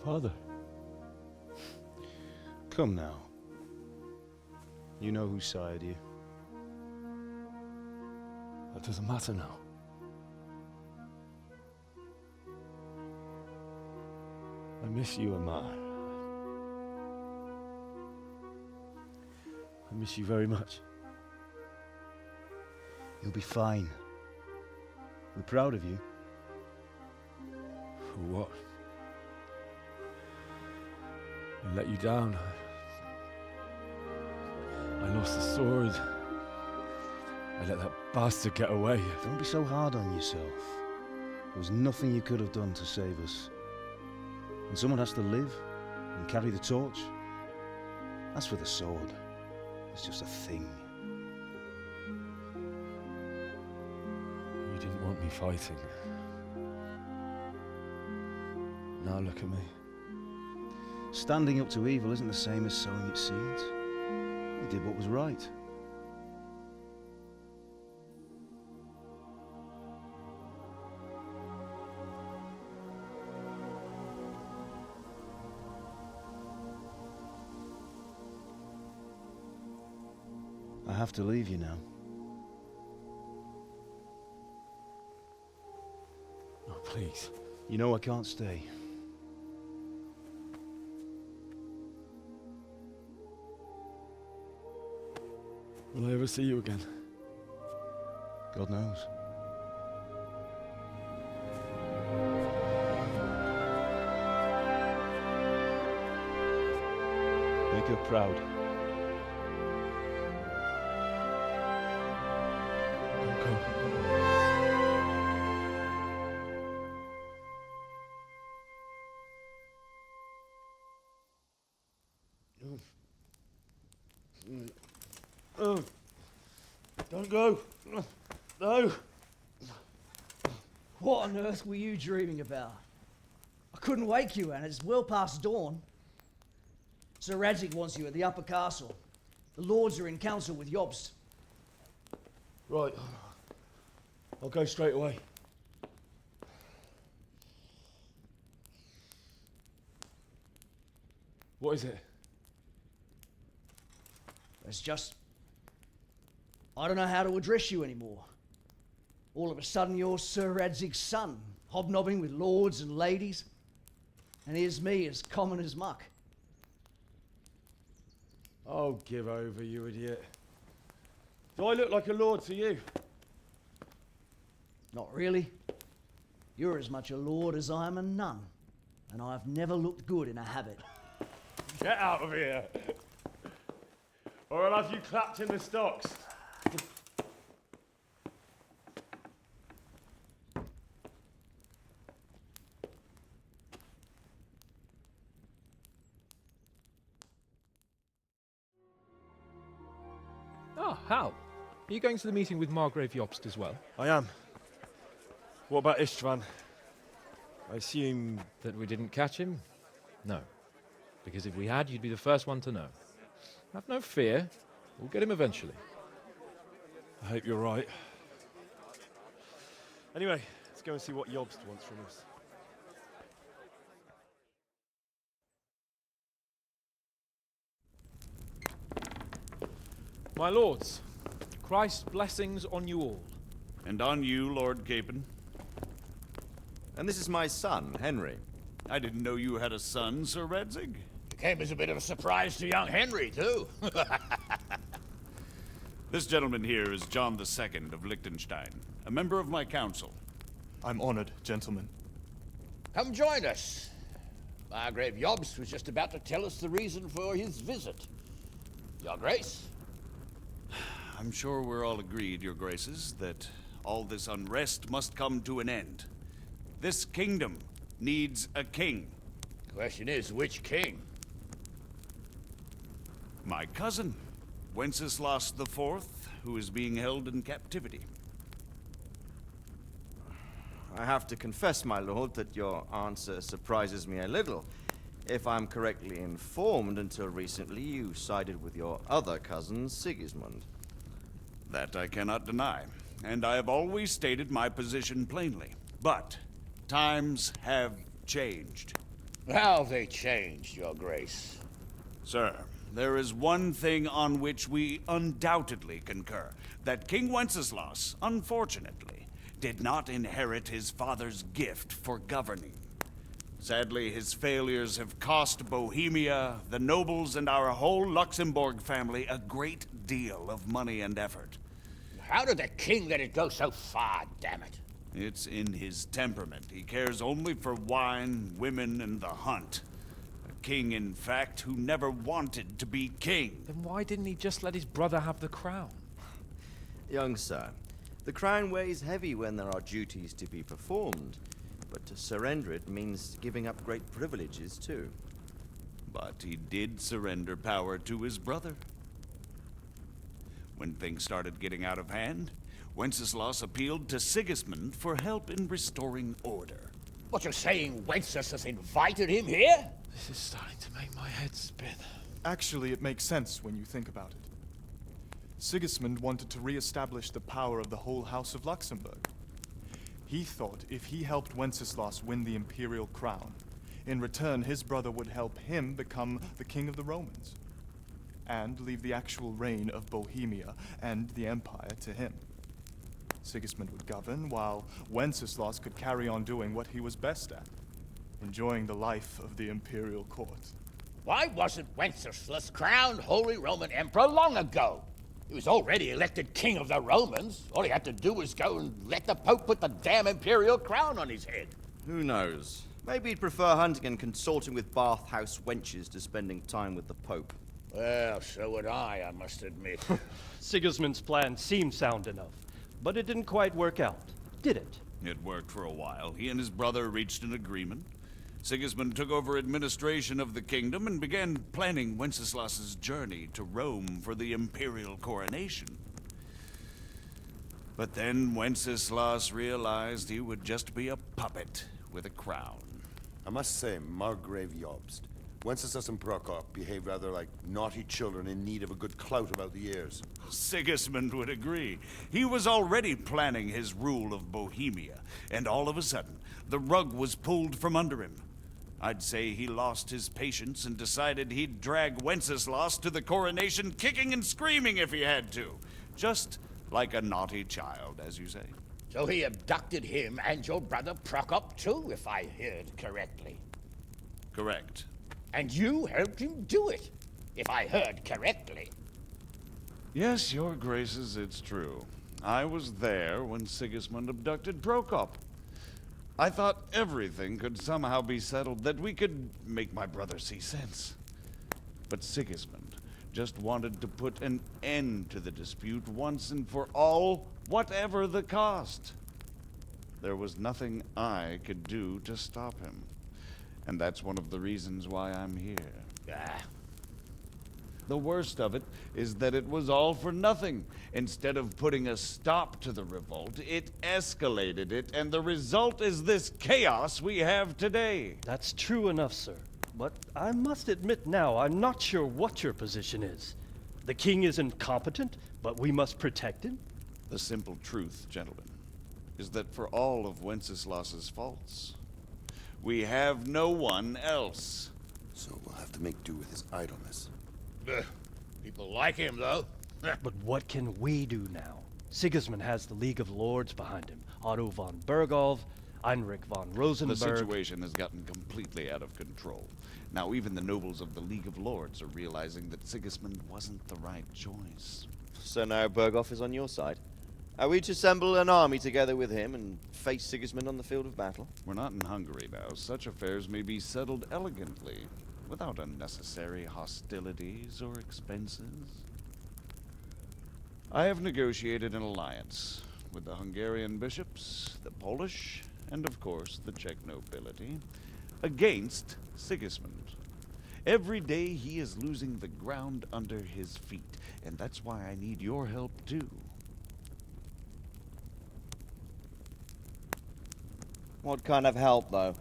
Father. Come now. You know who sired you. That doesn't matter now. I miss you, Amar. I miss you very much. You'll be fine. We're proud of you. For what? I let you down. I lost the sword. I let that bastard get away. Don't be so hard on yourself. There was nothing you could have done to save us. And someone has to live and carry the torch. As for the sword, it's just a thing. You didn't want me fighting. Now look at me. Standing up to evil isn't the same as sowing its seeds. You did what was right. I have to leave you now. Oh, please. You know I can't stay. Will I ever see you again? God knows. Make her proud. Don't go. Don't go. No. What on earth were you dreaming about? I couldn't wake you, and it's well past dawn. Sir Radzig wants you at the upper castle. The lords are in council with Jobst. Right. I'll go straight away. What is it? It's just... I don't know how to address you anymore. All of a sudden you're Sir Radzig's son, hobnobbing with lords and ladies. And here's me, as common as muck. Oh, give over, you idiot. Do I look like a lord to you? Not really. You're as much a lord as I am a nun. And I've never looked good in a habit. Get out of here! Or I'll have you clapped in the stocks. Ah, Hal. Are you going to the meeting with Margrave Jobst as well? I am. What about Istvan? I assume... That we didn't catch him? No. Because if we had, you'd be the first one to know. Have no fear. We'll get him eventually. I hope you're right. Anyway, let's go and see what Jobst wants from us. My lords, Christ's blessings on you all. And on you, Lord Capon. And this is my son, Henry. I didn't know you had a son, Sir Radzig. It came as a bit of a surprise to young Henry, too. This gentleman here is John II of Liechtenstein, a member of my council. I'm honored, gentlemen. Come join us. Margrave Jobst was just about to tell us the reason for his visit. Your Grace? I'm sure we're all agreed, Your Graces, that all this unrest must come to an end. This kingdom needs a king. The question is, which king? My cousin, Wenceslas IV, who is being held in captivity. I have to confess, my lord, that your answer surprises me a little. If I'm correctly informed, until recently you sided with your other cousin, Sigismund. That I cannot deny, and I have always stated my position plainly. But times have changed. How have they changed, Your Grace? Sir, there is one thing on which we undoubtedly concur. That King Wenceslas, unfortunately, did not inherit his father's gift for governing. Sadly, his failures have cost Bohemia, the nobles, and our whole Luxembourg family a great deal of money and effort. How did the king let it go so far, damn it? It's in his temperament. He cares only for wine, women, and the hunt. A king, in fact, who never wanted to be king. Then why didn't he just let his brother have the crown? Young sir, the crown weighs heavy when there are duties to be performed, but to surrender it means giving up great privileges too. But he did surrender power to his brother. When things started getting out of hand, Wenceslas appealed to Sigismund for help in restoring order. What, you're saying Wenceslas invited him here? This is starting to make my head spin. Actually, it makes sense when you think about it. Sigismund wanted to re-establish the power of the whole House of Luxembourg. He thought if he helped Wenceslas win the imperial crown, in return his brother would help him become the king of the Romans, and leave the actual reign of Bohemia and the empire to him. Sigismund would govern, while Wenceslas could carry on doing what he was best at, enjoying the life of the imperial court. Why wasn't Wenceslas crowned Holy Roman Emperor long ago? He was already elected king of the Romans. All he had to do was go and let the Pope put the damn imperial crown on his head. Who knows? Maybe he'd prefer hunting and consorting with bathhouse wenches to spending time with the Pope. Well, so would I must admit. Sigismund's plan seemed sound enough, but it didn't quite work out, did it? It worked for a while. He and his brother reached an agreement. Sigismund took over administration of the kingdom and began planning Wenceslas's journey to Rome for the imperial coronation. But then Wenceslas realized he would just be a puppet with a crown. I must say, Margrave Jobst, Wenceslas and Prokop behave rather like naughty children in need of a good clout about the ears. Sigismund would agree. He was already planning his rule of Bohemia, and all of a sudden, the rug was pulled from under him. I'd say he lost his patience and decided he'd drag Wenceslas to the coronation kicking and screaming if he had to. Just like a naughty child, as you say. So he abducted him and your brother Prokop too, if I heard correctly. Correct. And you helped him do it, if I heard correctly. Yes, your graces, it's true. I was there when Sigismund abducted Prokop. I thought everything could somehow be settled, that we could make my brother see sense. But Sigismund just wanted to put an end to the dispute once and for all, whatever the cost. There was nothing I could do to stop him. And that's one of the reasons why I'm here. The worst of it is that it was all for nothing. Instead of putting a stop to the revolt, it escalated it, and the result is this chaos we have today. That's true enough, sir. But I must admit now, I'm not sure what your position is. The king is incompetent, but we must protect him? The simple truth, gentlemen, is that for all of Wenceslas's faults, we have no one else. So we'll have to make do with his idleness. People like him, though. But what can we do now? Sigismund has the League of Lords behind him. Otto von Bergholf, Heinrich von Rosenberg. The situation has gotten completely out of control. Now even the nobles of the League of Lords are realizing that Sigismund wasn't the right choice. So now Bergholf is on your side. Are we to assemble an army together with him and face Sigismund on the field of battle? We're not in Hungary now. Such affairs may be settled elegantly, without unnecessary hostilities or expenses. I have negotiated an alliance with the Hungarian bishops, the Polish, and of course the Czech nobility, against Sigismund. Every day he is losing the ground under his feet, and that's why I need your help too. What kind of help, though?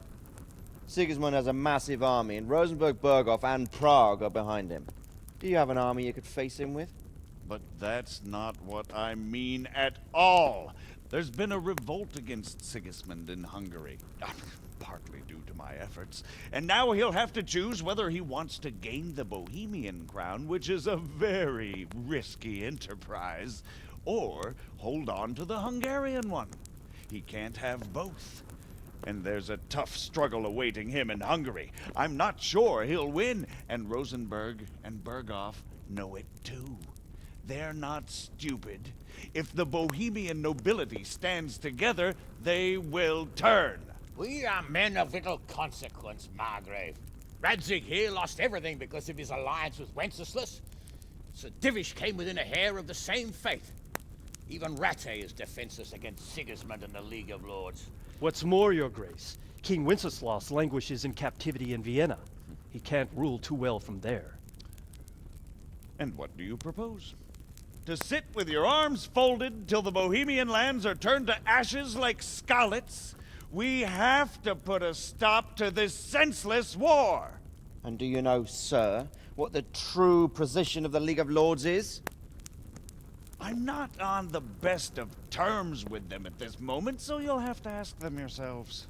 Sigismund has a massive army, and Rosenberg, Berghof, and Prague are behind him. Do you have an army you could face him with? But that's not what I mean at all. There's been a revolt against Sigismund in Hungary, partly due to my efforts. And now he'll have to choose whether he wants to gain the Bohemian crown, which is a very risky enterprise, or hold on to the Hungarian one. He can't have both. And there's a tough struggle awaiting him in Hungary. I'm not sure he'll win, and Rosenberg and Berghof know it too. They're not stupid. If the Bohemian nobility stands together, they will turn. We are men of little consequence, Margrave. Radzig here lost everything because of his alliance with Wenceslas. Sir Divish came within a hair of the same fate. Even Rattay is defenseless against Sigismund and the League of Lords. What's more, your grace, King Wenceslas languishes in captivity in Vienna. He can't rule too well from there. And what do you propose? To sit with your arms folded till the Bohemian lands are turned to ashes like Skalitz? We have to put a stop to this senseless war! And do you know, sir, what the true position of the League of Lords is? I'm not on the best of terms with them at this moment, so you'll have to ask them yourselves.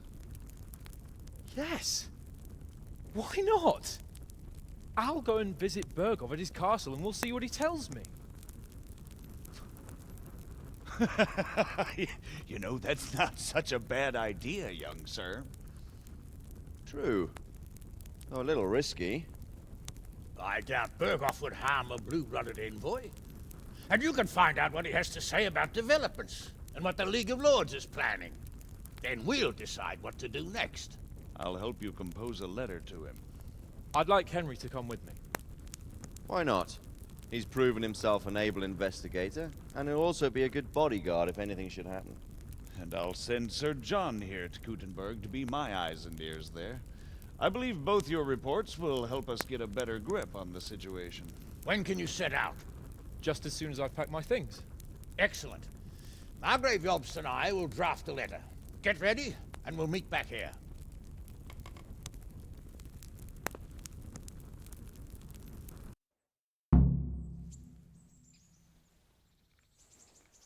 Yes. Why not? I'll go and visit Berghof at his castle and we'll see what he tells me. You know, that's not such a bad idea, young sir. True. Though a little risky. I doubt Berghof would harm a blue-blooded envoy. And you can find out what he has to say about developments and what the League of Lords is planning. Then we'll decide what to do next. I'll help you compose a letter to him. I'd like Henry to come with me. Why not? He's proven himself an able investigator, and he'll also be a good bodyguard if anything should happen. And I'll send Sir John here to Kuttenberg to be my eyes and ears there. I believe both your reports will help us get a better grip on the situation. When can you set out? Just as soon as I've packed my things. Excellent. Margrave Jobst and I will draft a letter. Get ready, and we'll meet back here.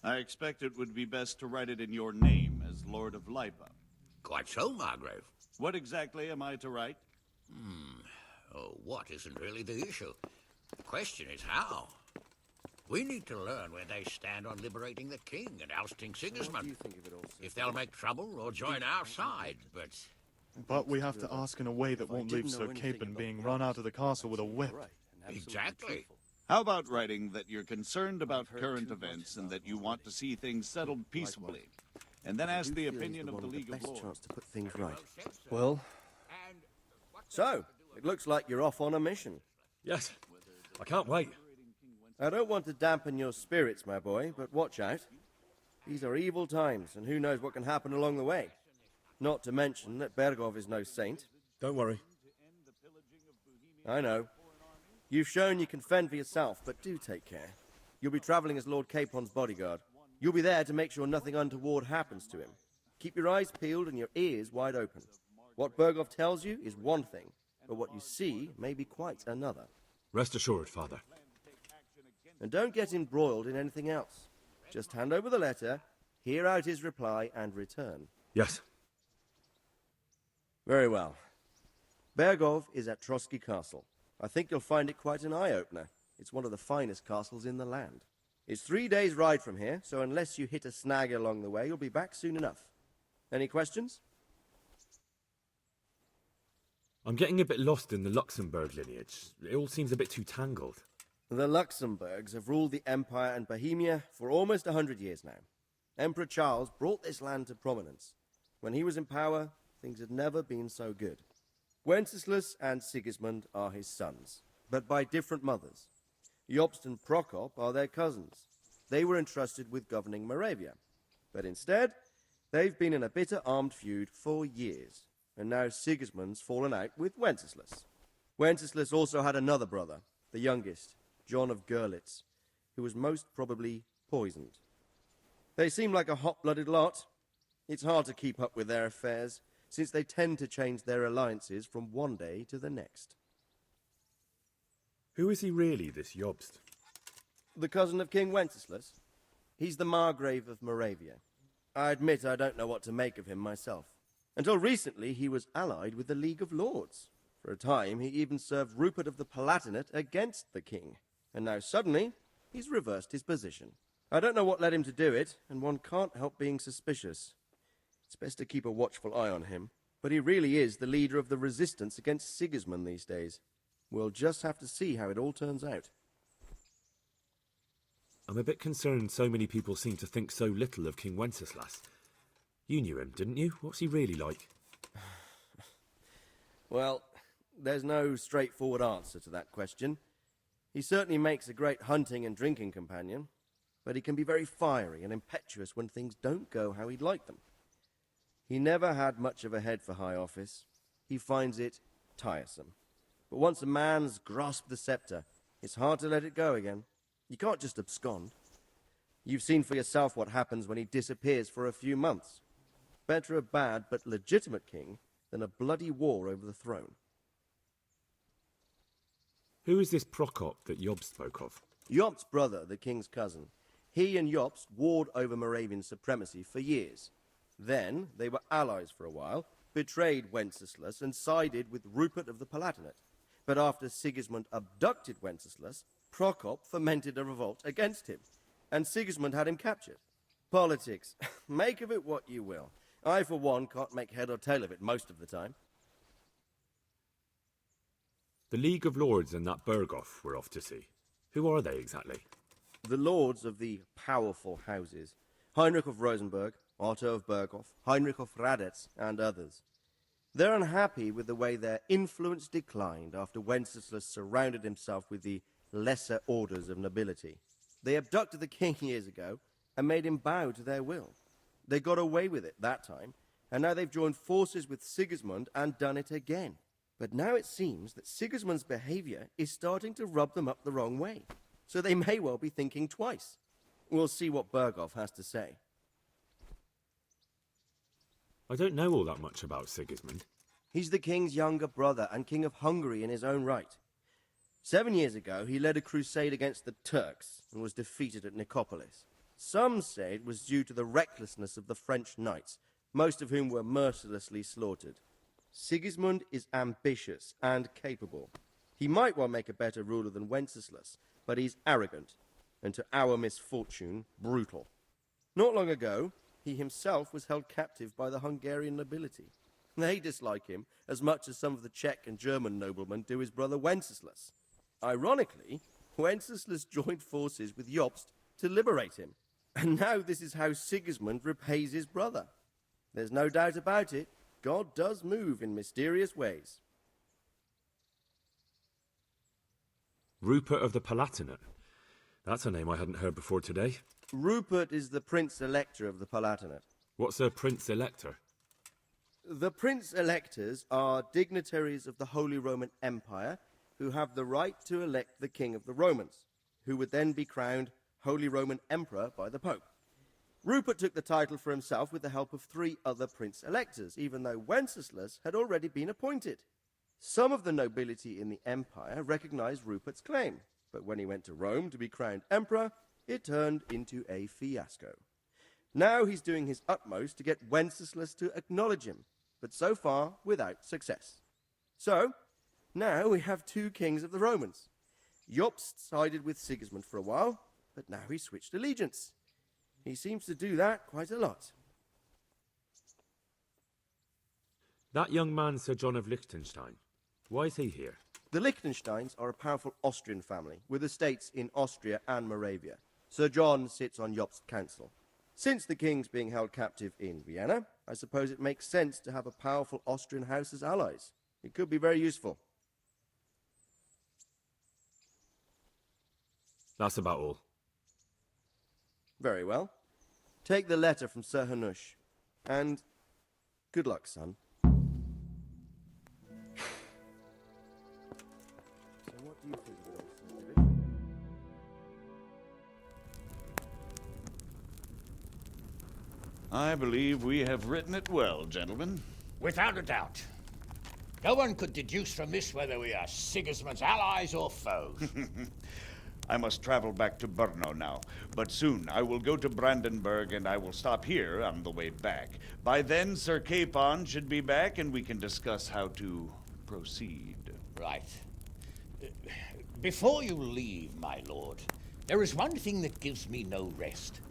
I expect it would be best to write it in your name as Lord of Lipa. Quite so, Margrave. What exactly am I to write? Oh, what isn't really the issue. The question is how. We need to learn where they stand on liberating the king and ousting Sigismund. If they'll make trouble or join our side, But we have to ask in a way that won't leave Sir Capon being run out of the castle with a whip. Exactly. How about writing that you're concerned about current events and that you want to see things settled peaceably? And then ask the opinion of the League of Lords. To put things right. Well, so, it looks like you're off on a mission. Yes, I can't wait. I don't want to dampen your spirits, my boy, but watch out. These are evil times, and who knows what can happen along the way. Not to mention that Bergov is no saint. Don't worry. I know. You've shown you can fend for yourself, but do take care. You'll be traveling as Lord Capon's bodyguard. You'll be there to make sure nothing untoward happens to him. Keep your eyes peeled and your ears wide open. What Bergov tells you is one thing, but what you see may be quite another. Rest assured, Father. And don't get embroiled in anything else. Just hand over the letter, hear out his reply, and return. Yes. Very well. Bergov is at Trotsky Castle. I think you'll find it quite an eye-opener. It's one of the finest castles in the land. It's 3 days' ride from here, so unless you hit a snag along the way, you'll be back soon enough. Any questions? I'm getting a bit lost in the Luxembourg lineage. It all seems a bit too tangled. The Luxembourgs have ruled the Empire and Bohemia for almost 100 years now. Emperor Charles brought this land to prominence. When he was in power, things had never been so good. Wenceslas and Sigismund are his sons, but by different mothers. Jobst and Prokop are their cousins. They were entrusted with governing Moravia. But instead, they've been in a bitter armed feud for years, and now Sigismund's fallen out with Wenceslas. Wenceslas also had another brother, the youngest, John of Görlitz, who was most probably poisoned. They seem like a hot-blooded lot. It's hard to keep up with their affairs, since they tend to change their alliances from one day to the next. Who is he really, this Jobst? The cousin of King Wenceslas. He's the Margrave of Moravia. I admit I don't know what to make of him myself. Until recently, he was allied with the League of Lords. For a time, he even served Rupert of the Palatinate against the king. And now suddenly, he's reversed his position. I don't know what led him to do it, and one can't help being suspicious. It's best to keep a watchful eye on him, but he really is the leader of the resistance against Sigismund these days. We'll just have to see how it all turns out. I'm a bit concerned so many people seem to think so little of King Wenceslas. You knew him, didn't you? What's he really like? Well, there's no straightforward answer to that question. He certainly makes a great hunting and drinking companion, but he can be very fiery and impetuous when things don't go how he'd like them. He never had much of a head for high office. He finds it tiresome. But once a man's grasped the scepter, it's hard to let it go again. You can't just abscond. You've seen for yourself what happens when he disappears for a few months. Better a bad but legitimate king than a bloody war over the throne. Who is this Prokop that Jobst spoke of? Jobst's brother, the king's cousin. He and Jobst warred over Moravian supremacy for years. Then they were allies for a while, betrayed Wenceslas and sided with Rupert of the Palatinate. But after Sigismund abducted Wenceslas, Prokop fomented a revolt against him, and Sigismund had him captured. Politics. Make of it what you will. I, for one, can't make head or tail of it most of the time. The League of Lords and that Berghoff we're off to see. Who are they exactly? The lords of the powerful houses. Heinrich of Rosenberg, Otto of Berghoff, Heinrich of Radetz, and others. They're unhappy with the way their influence declined after Wenceslas surrounded himself with the lesser orders of nobility. They abducted the king years ago and made him bow to their will. They got away with it that time, and now they've joined forces with Sigismund and done it again. But now it seems that Sigismund's behavior is starting to rub them up the wrong way, so they may well be thinking twice. We'll see what Berghoff has to say. I don't know all that much about Sigismund. He's the king's younger brother and king of Hungary in his own right. 7 years ago, he led a crusade against the Turks and was defeated at Nicopolis. Some say it was due to the recklessness of the French knights, most of whom were mercilessly slaughtered. Sigismund is ambitious and capable. He might well make a better ruler than Wenceslas, but he's arrogant, and to our misfortune, brutal. Not long ago, he himself was held captive by the Hungarian nobility. They dislike him as much as some of the Czech and German noblemen do his brother Wenceslas. Ironically, Wenceslas joined forces with Jobst to liberate him. And now this is how Sigismund repays his brother. There's no doubt about it, God does move in mysterious ways. Rupert of the Palatinate. That's a name I hadn't heard before today. Rupert is the Prince Elector of the Palatinate. What's a Prince Elector? The Prince Electors are dignitaries of the Holy Roman Empire who have the right to elect the King of the Romans, who would then be crowned Holy Roman Emperor by the Pope. Rupert took the title for himself with the help of 3 other Prince Electors, even though Wenceslas had already been appointed. Some of the nobility in the empire recognized Rupert's claim, but when he went to Rome to be crowned emperor, it turned into a fiasco. Now he's doing his utmost to get Wenceslas to acknowledge him, but so far without success. So, now we have 2 kings of the Romans. Jobst sided with Sigismund for a while, but now he's switched allegiance. He seems to do that quite a lot. That young man, Sir John of Liechtenstein. Why is he here? The Liechtensteins are a powerful Austrian family, with estates in Austria and Moravia. Sir John sits on Jobst's council. Since the king's being held captive in Vienna, I suppose it makes sense to have a powerful Austrian house as allies. It could be very useful. That's about all. Very well. Take the letter from Sir Hanush. And good luck, son. So what do you think of all this, Mr. Bishop? I believe we have written it well, gentlemen. Without a doubt. No one could deduce from this whether we are Sigismund's allies or foes. I must travel back to Brno now, but soon I will go to Brandenburg and I will stop here on the way back. By then, Sir Capon should be back and we can discuss how to proceed. Right. Before you leave, my lord, there is one thing that gives me no rest.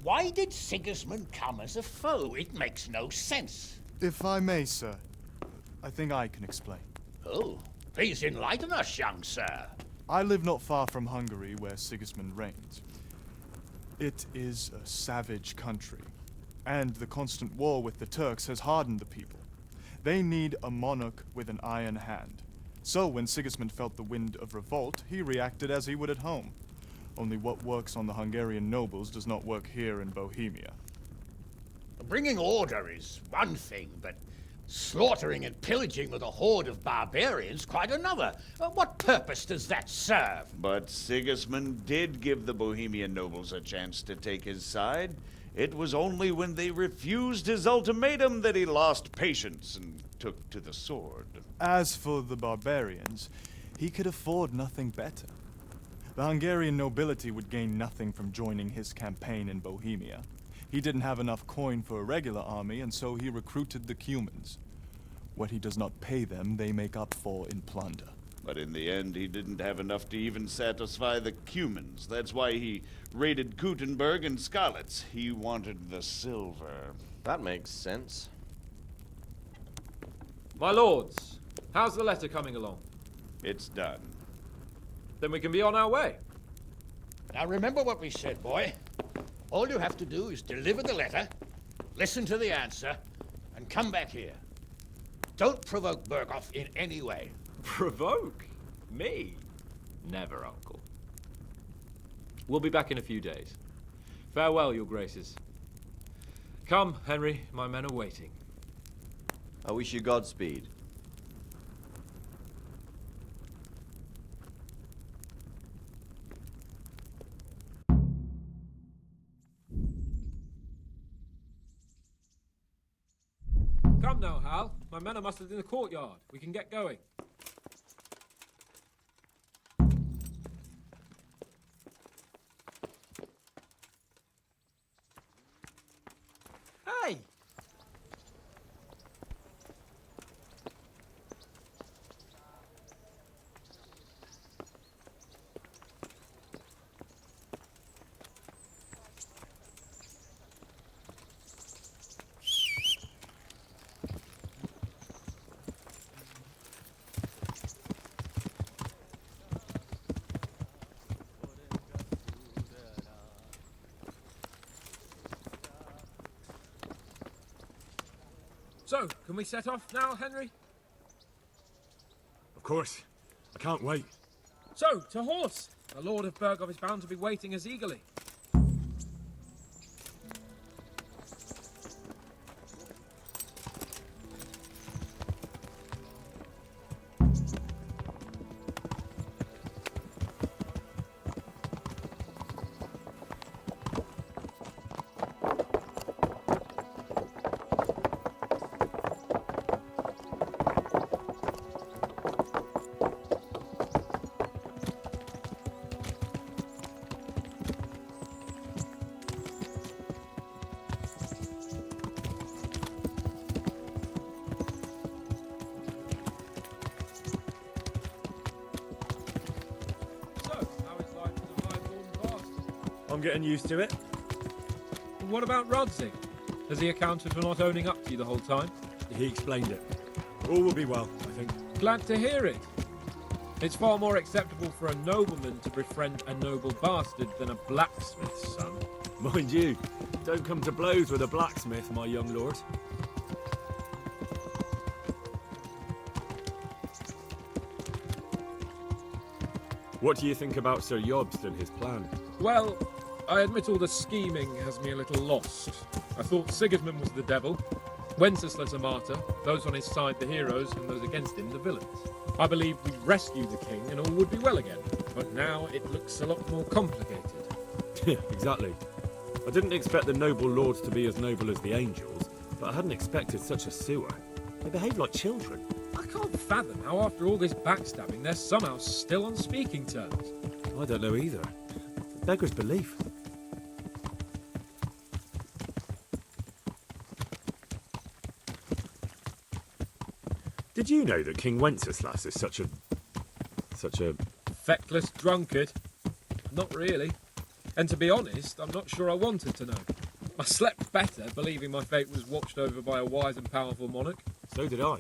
Why did Sigismund come as a foe? It makes no sense. If I may, sir, I think I can explain. Oh, please enlighten us, young sir. I live not far from Hungary, where Sigismund reigns. It is a savage country, and the constant war with the Turks has hardened the people. They need a monarch with an iron hand. So when Sigismund felt the wind of revolt, he reacted as he would at home. Only what works on the Hungarian nobles does not work here in Bohemia. Bringing order is one thing, but slaughtering and pillaging with a horde of barbarians quite another. What purpose does that serve? But Sigismund did give the Bohemian nobles a chance to take his side. It was only when they refused his ultimatum that he lost patience and took to the sword. As for the barbarians, he could afford nothing better. The Hungarian nobility would gain nothing from joining his campaign in Bohemia. He didn't have enough coin for a regular army, and so he recruited the Cumans. What he does not pay them, they make up for in plunder. But in the end, he didn't have enough to even satisfy the Cumans. That's why he raided Kuttenberg and Skalitz. He wanted the silver. That makes sense. My lords, how's the letter coming along? It's done. Then we can be on our way. Now remember what we said, boy. All you have to do is deliver the letter, listen to the answer, and come back here. Don't provoke Berghoff in any way. Provoke? Me? Never, Uncle. We'll be back in a few days. Farewell, your graces. Come, Henry, my men are waiting. I wish you Godspeed. Come now, Hal. My men are mustered in the courtyard. We can get going. Hey! So, can we set off now, Henry? Of course. I can't wait. So, to horse! The Lord of Berghoff is bound to be waiting us eagerly. I'm getting used to it. What about Rodzig? Has he accounted for not owning up to you the whole time? He explained it. All will be well, I think. Glad to hear it. It's far more acceptable for a nobleman to befriend a noble bastard than a blacksmith's son. Mind you, don't come to blows with a blacksmith, my young lord. What do you think about Sir Jobst and his plan? Well, I admit all the scheming has me a little lost. I thought Sigismund was the devil, Wenceslas a martyr, those on his side the heroes, and those against him the villains. I believed we'd rescue the king and all would be well again, but now it looks a lot more complicated. Yeah, exactly. I didn't expect the noble lords to be as noble as the angels, but I hadn't expected such a sewer. They behave like children. I can't fathom how after all this backstabbing they're somehow still on speaking terms. I don't know either. Beggar's belief. Did you know that King Wenceslas is such a feckless drunkard? Not really. And to be honest, I'm not sure I wanted to know. I slept better believing my fate was watched over by a wise and powerful monarch. So did I.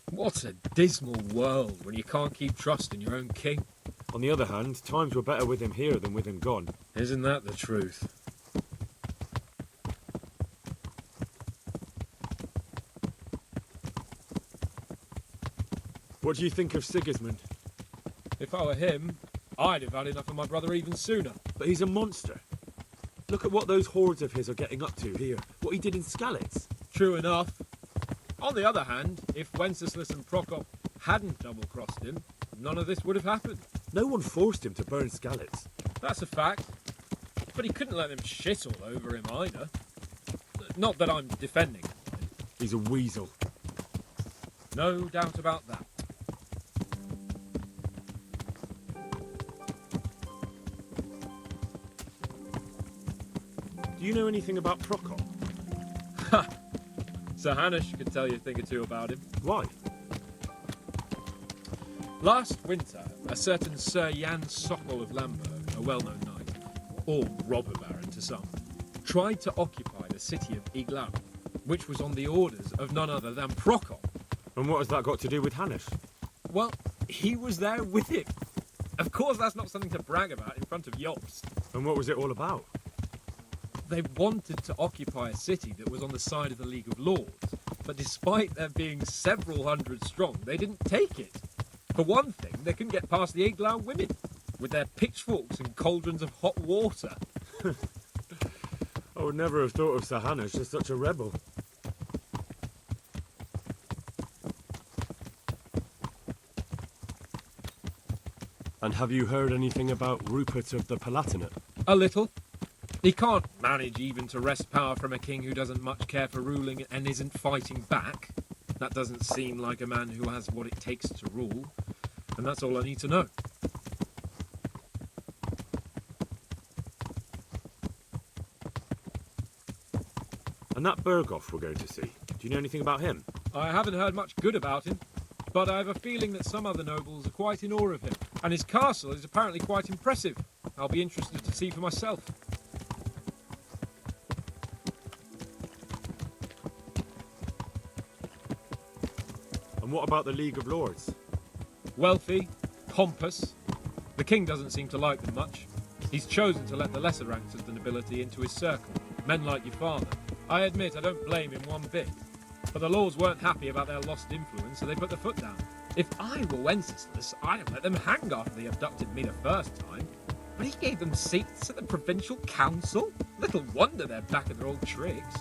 What a dismal world when you can't keep trust in your own king. On the other hand, times were better with him here than with him gone. Isn't that the truth? What do you think of Sigismund? If I were him, I'd have had enough of my brother even sooner. But he's a monster. Look at what those hordes of his are getting up to here. What he did in Skalitz. True enough. On the other hand, if Wenceslas and Prokop hadn't double-crossed him, none of this would have happened. No one forced him to burn Skalitz. That's a fact. But he couldn't let them shit all over him either. Not that I'm defending him. He's a weasel. No doubt about that. Do you know anything about Prokop? Ha! Sir Hanush could tell you a thing or two about him. Why? Last winter, a certain Sir Jan Sokol of Lamberg, a well-known knight, or robber baron to some, tried to occupy the city of Iglau, which was on the orders of none other than Prokop. And what has that got to do with Hanush? Well, he was there with him. Of course that's not something to brag about in front of Jobst. And what was it all about? They wanted to occupy a city that was on the side of the League of Lords, But despite there being several hundred strong, they didn't take it. For one thing, they couldn't get past the Eglau women, with their pitchforks and cauldrons of hot water. I would never have thought of Sahana as such a rebel. And have you heard anything about Rupert of the Palatinate? A little. He can't manage even to wrest power from a king who doesn't much care for ruling and isn't fighting back. That doesn't seem like a man who has what it takes to rule. And that's all I need to know. And that Berghoff we're going to see, do you know anything about him? I haven't heard much good about him, but I have a feeling that some other nobles are quite in awe of him. And his castle is apparently quite impressive. I'll be interested to see for myself. And what about the League of Lords? Wealthy, pompous. The king doesn't seem to like them much. He's chosen to let the lesser ranks of the nobility into his circle, men like your father. I admit I don't blame him one bit. But the lords weren't happy about their lost influence, so they put their foot down. If I were Wenceslas, I'd have let them hang after they abducted me the first time. But he gave them seats at the provincial council? Little wonder they're back at their old tricks.